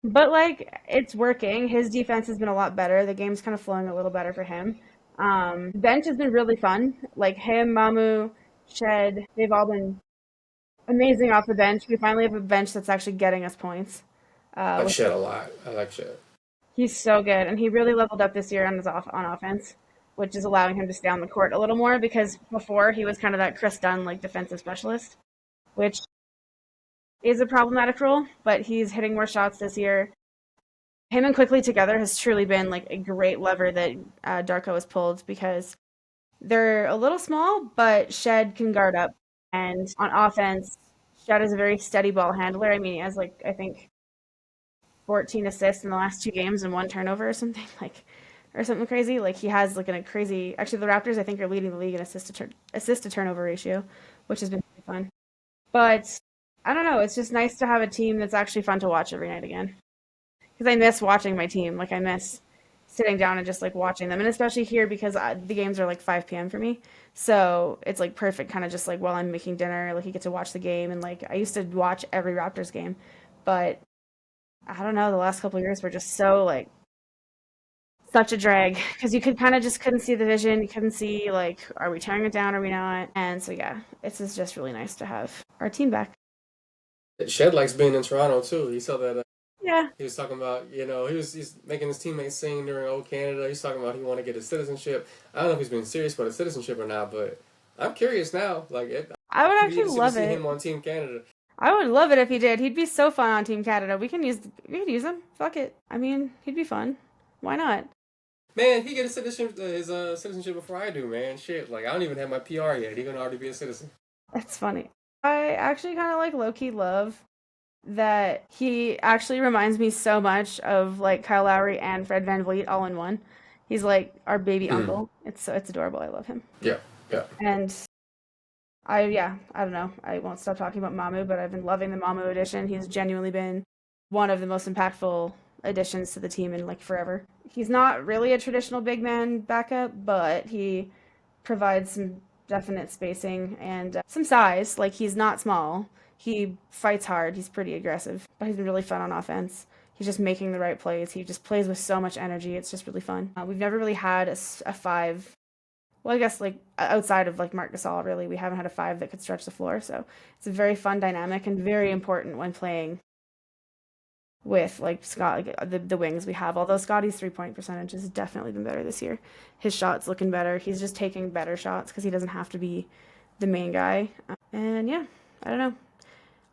but like it's working. His defense has been a lot better. The game's kind of flowing a little better for him. Bench has been really fun. Like him, Mamu, Shed, they've all been amazing off the bench. We finally have a bench that's actually getting us points.
I like
Which
Shed a lot. I like Shed.
he's so good, and he really leveled up this year on offense, which is allowing him to stay on the court a little more because before he was kind of that Chris Dunn like defensive specialist, which is a problematic role. But he's hitting more shots this year. Him and Quickly together has truly been like a great lever that Darko has pulled because they're a little small, but Shed can guard up, and on offense, Shed is a very steady ball handler. I mean, he has like I think 14 assists in the last 2 games and 1 turnover or something or something crazy. Like he has like a crazy. Actually, the Raptors I think are leading the league in assist to turnover ratio, which has been really fun. But I don't know. It's just nice to have a team that's actually fun to watch every night again. Because I miss watching my team. Like I miss sitting down and just like watching them, and especially here because the games are like 5 p.m. for me. So it's like perfect, kind of just like while I'm making dinner, like you get to watch the game. And like I used to watch every Raptors game, but I don't know. The last couple of years were just so like such a drag because you could kind of just couldn't see the vision. You couldn't see like, are we tearing it down? Are we not? And so yeah, it's just really nice to have our team back.
Shed likes being in Toronto too. He saw that.
Yeah,
He was talking about, he's making his teammates sing during Old Canada. He's talking about he want to get his citizenship. I don't know if he's being serious about his citizenship or not, but I'm curious now. Like,
I would
I'd be
actually
interested to
love
see
it.
him on Team Canada.
I would love it if he did. He'd be so fun on Team Canada. We could use him. Fuck it. I mean, he'd be fun. Why not?
Man, he get his citizenship before I do, man. Shit, like I don't even have my PR yet. He gonna already be a citizen.
That's funny. I actually kind of like low key love that he actually reminds me so much of like Kyle Lowry and Fred VanVleet all in one. He's like our baby
Mm.
uncle. It's adorable. I love him.
Yeah, yeah.
And I don't know. I won't stop talking about Mamu, but I've been loving the Mamu edition. He's genuinely been one of the most impactful additions to the team in like forever. He's not really a traditional big man backup, but he provides some definite spacing and some size. Like he's not small. He fights hard. He's pretty aggressive, but he's been really fun on offense. He's just making the right plays. He just plays with so much energy. It's just really fun. We've never really had a five. Well, I guess like outside of like Marc Gasol, really, we haven't had a five that could stretch the floor. So it's a very fun dynamic and very important when playing with like Scott, like the wings we have. Although Scotty's 3-point percentage has definitely been better this year. His shot's looking better. He's just taking better shots because he doesn't have to be the main guy. And yeah, I don't know.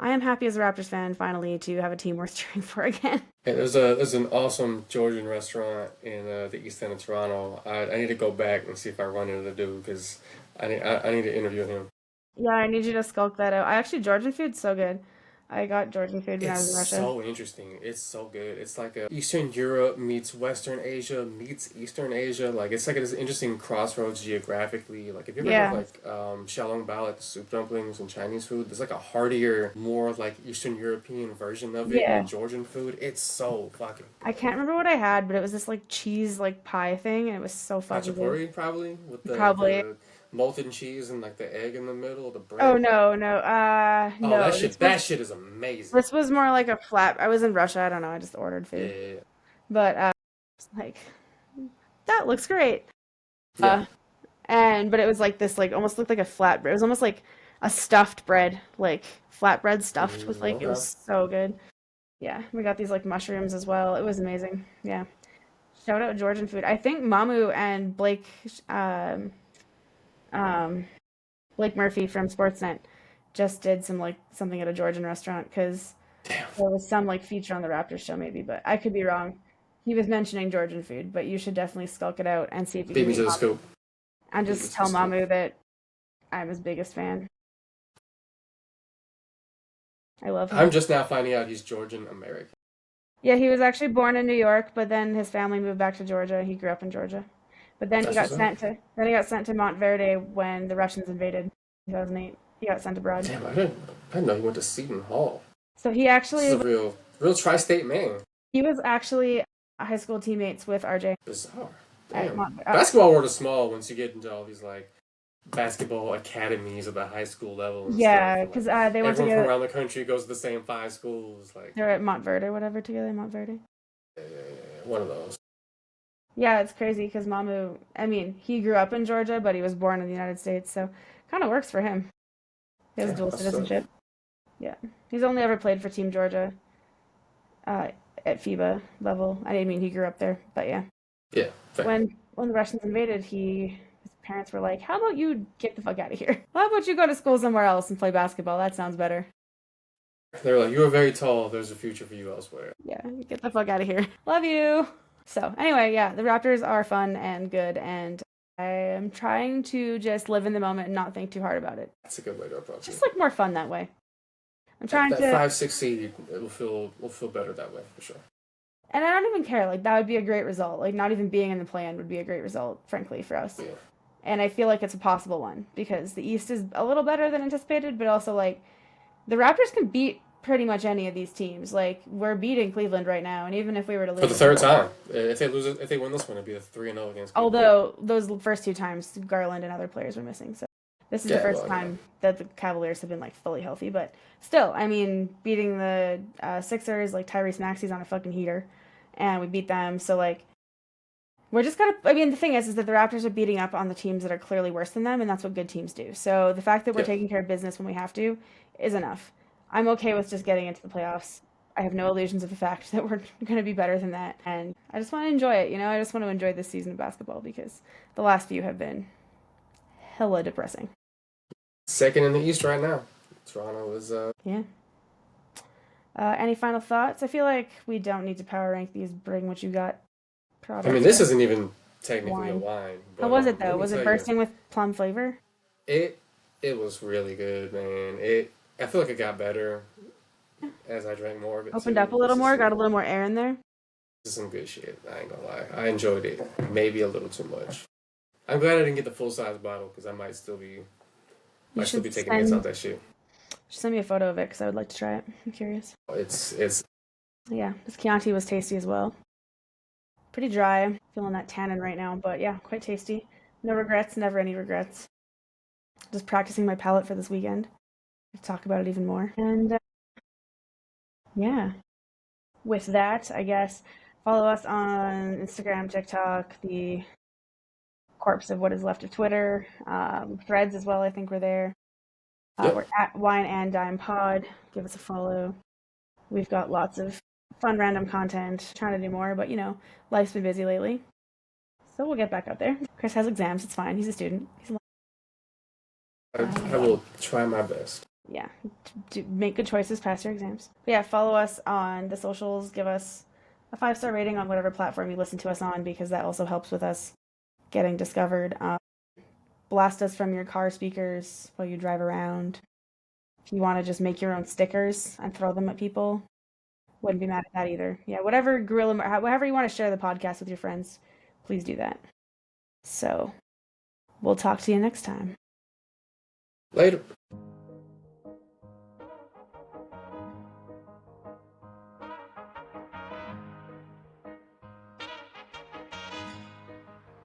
I am happy as a Raptors fan finally to have a team worth cheering for again.
Yeah, there's an awesome Georgian restaurant in the east end of Toronto. I need to go back and see if I run into the dude because I need to interview him.
Yeah, I need you to skulk that out. I actually Georgian food's so good. I got Georgian food when I
It's
was in Russia.
so interesting. It's so good. It's like a Eastern Europe meets Western Asia meets Eastern Asia. Like it's like this interesting crossroads geographically. Like if you ever have
Yeah,
like xiaolongbao, like the soup dumplings and Chinese food, there's like a heartier, more like Eastern European version of it
yeah.
in Georgian food. It's so fucking
I can't remember what I had, but it was this like cheese like pie thing, and it was so fucking good.
Hachapuri probably with
Probably.
the molten cheese and like the egg in the middle, the
Oh
bread.
no, no,
Oh,
no. This
that
was
shit is amazing.
this was more like a flat. I was in Russia. I don't know. I just ordered
Yeah,
food,
yeah, yeah.
but it's like that looks great.
Yeah.
Uh, but it was like this, like almost looked like a flatbread. It was almost like a stuffed bread, like flatbread stuffed with like it was
Okay.
so good. Yeah, we got these like mushrooms as well. It was amazing. Yeah. Shout out Georgian food. I think Mamu and um, um, Blake Murphy from Sportsnet just did some like something at a Georgian restaurant because
Damn.
there was some like feature on the Raptors show maybe, but I could be wrong. He was mentioning Georgian food, but you should definitely skulk it out and see if you can
Beat me
meet
to the
Mamu
scoop.
and
Beat me
just
to the
tell
scoop.
Mamu that I'm his biggest fan. I love him.
I'm just now finding out he's Georgian American.
Yeah, he was actually born in New York, but then his family moved back to Georgia. He grew up in Georgia. But
That's what's up.
then he got sent to Montverde when the Russians invaded in 2008. He got sent abroad.
Damn, I didn't know he went to Seton Hall.
So
This is a real tri-state man.
he was actually high school teammates with RJ
Bizarre.
at
Damn. Basketball world is small once you get into all these like basketball academies at the high school level and stuff.
yeah,
And, like
because they went
everyone from
together.
around the country goes to the same five schools. Like
They were at Montverde, whatever, together in Montverde.
one of those.
Yeah, it's crazy because Mamu. I mean, he grew up in Georgia, but he was born in the United States, so kind of works for him. He has
Damn,
dual
that's up.
citizenship. Yeah, he's only ever played for Team Georgia uh, at FIBA level. I didn't mean he grew up there, but yeah.
Yeah, fair.
When the Russians invaded, his parents were like, "How about you get the fuck out of here? How about you go to school somewhere else and play basketball? That sounds better."
They're like, you are very tall. There's a future for you elsewhere.
Yeah, get the fuck out of here. Love you. So anyway, yeah, the Raptors are fun and good, and I am trying to just live in the moment and not think too hard about it.
That's a good way to approach
Just
it.
like more fun that way. I'm trying
That
to,
5-6 seed it will feel better that way for sure.
and I don't even care. Like that would be a great result. Like not even being in the plan would be a great result, frankly, for us.
Yeah.
And I feel like it's a possible one because the East is a little better than anticipated, but also like the Raptors can beat pretty much any of these teams. Like we're beating Cleveland right now, and even if we were to
For the
lose,
third time, if they win this one, it'd be a 3-0 against Cleveland.
although those first two times Garland and other players were missing, so this is the
Yeah,
first
well, yeah.
time that the Cavaliers have been like fully healthy. But still, I mean, beating the Sixers, like Tyrese Maxey's on a fucking heater, and we beat them. So like we're just gotta. I mean, the thing is that the Raptors are beating up on the teams that are clearly worse than them, and that's what good teams do. So the fact that we're
Yeah.
taking care of business when we have to is enough. I'm okay with just getting into the playoffs. I have no illusions of the fact that we're going to be better than that, and I just want to enjoy it. You know, I just want to enjoy this season of basketball because the last few have been hella depressing.
Second in the East right now. Toronto is
Yeah. Any final thoughts? I feel like we don't need to power rank these bring what you got
I mean,
products.
this
Right?
isn't even technically a
Wine.
wine,
How
but
was it
let
though?
me
Was it
tell you,
bursting with plum flavor?
it it was really good, man. I feel like it got better as I drank more of it
Opened up
too.
a little more, got a little more air in there.
This is some good shit. I ain't gonna lie. I enjoyed it. Maybe a little too much. I'm glad I didn't get the full size bottle because I
You
might still
should
be taking hits out
send
that shit.
send me a photo of it because I would like to try it. I'm curious.
It's
Yeah, this Chianti was tasty as well. Pretty dry. Feeling that tannin right now, but yeah, quite tasty. No regrets, never any regrets. Just practicing my palate for this weekend. Talk about it even more. And yeah, with that, I guess, follow us on Instagram, TikTok, the corpse of what is left of Twitter, Threads as well. I think we're there.
Yep.
We're at wineanddimepod. Give us a follow. We've got lots of fun, random content. Trying to do more, but life's been busy lately. So we'll get back out there. Chris has exams. It's fine. He's a student.
I will try my best.
Yeah, make good choices, pass your exams. But yeah, follow us on the socials. Give us a 5-star rating on whatever platform you listen to us on, because that also helps with us getting discovered. Blast us from your car speakers while you drive around. If you want to just make your own stickers and throw them at people, wouldn't be mad at that either. Yeah, whatever however you want to share the podcast with your friends, please do that. So, we'll talk to you next time.
Later.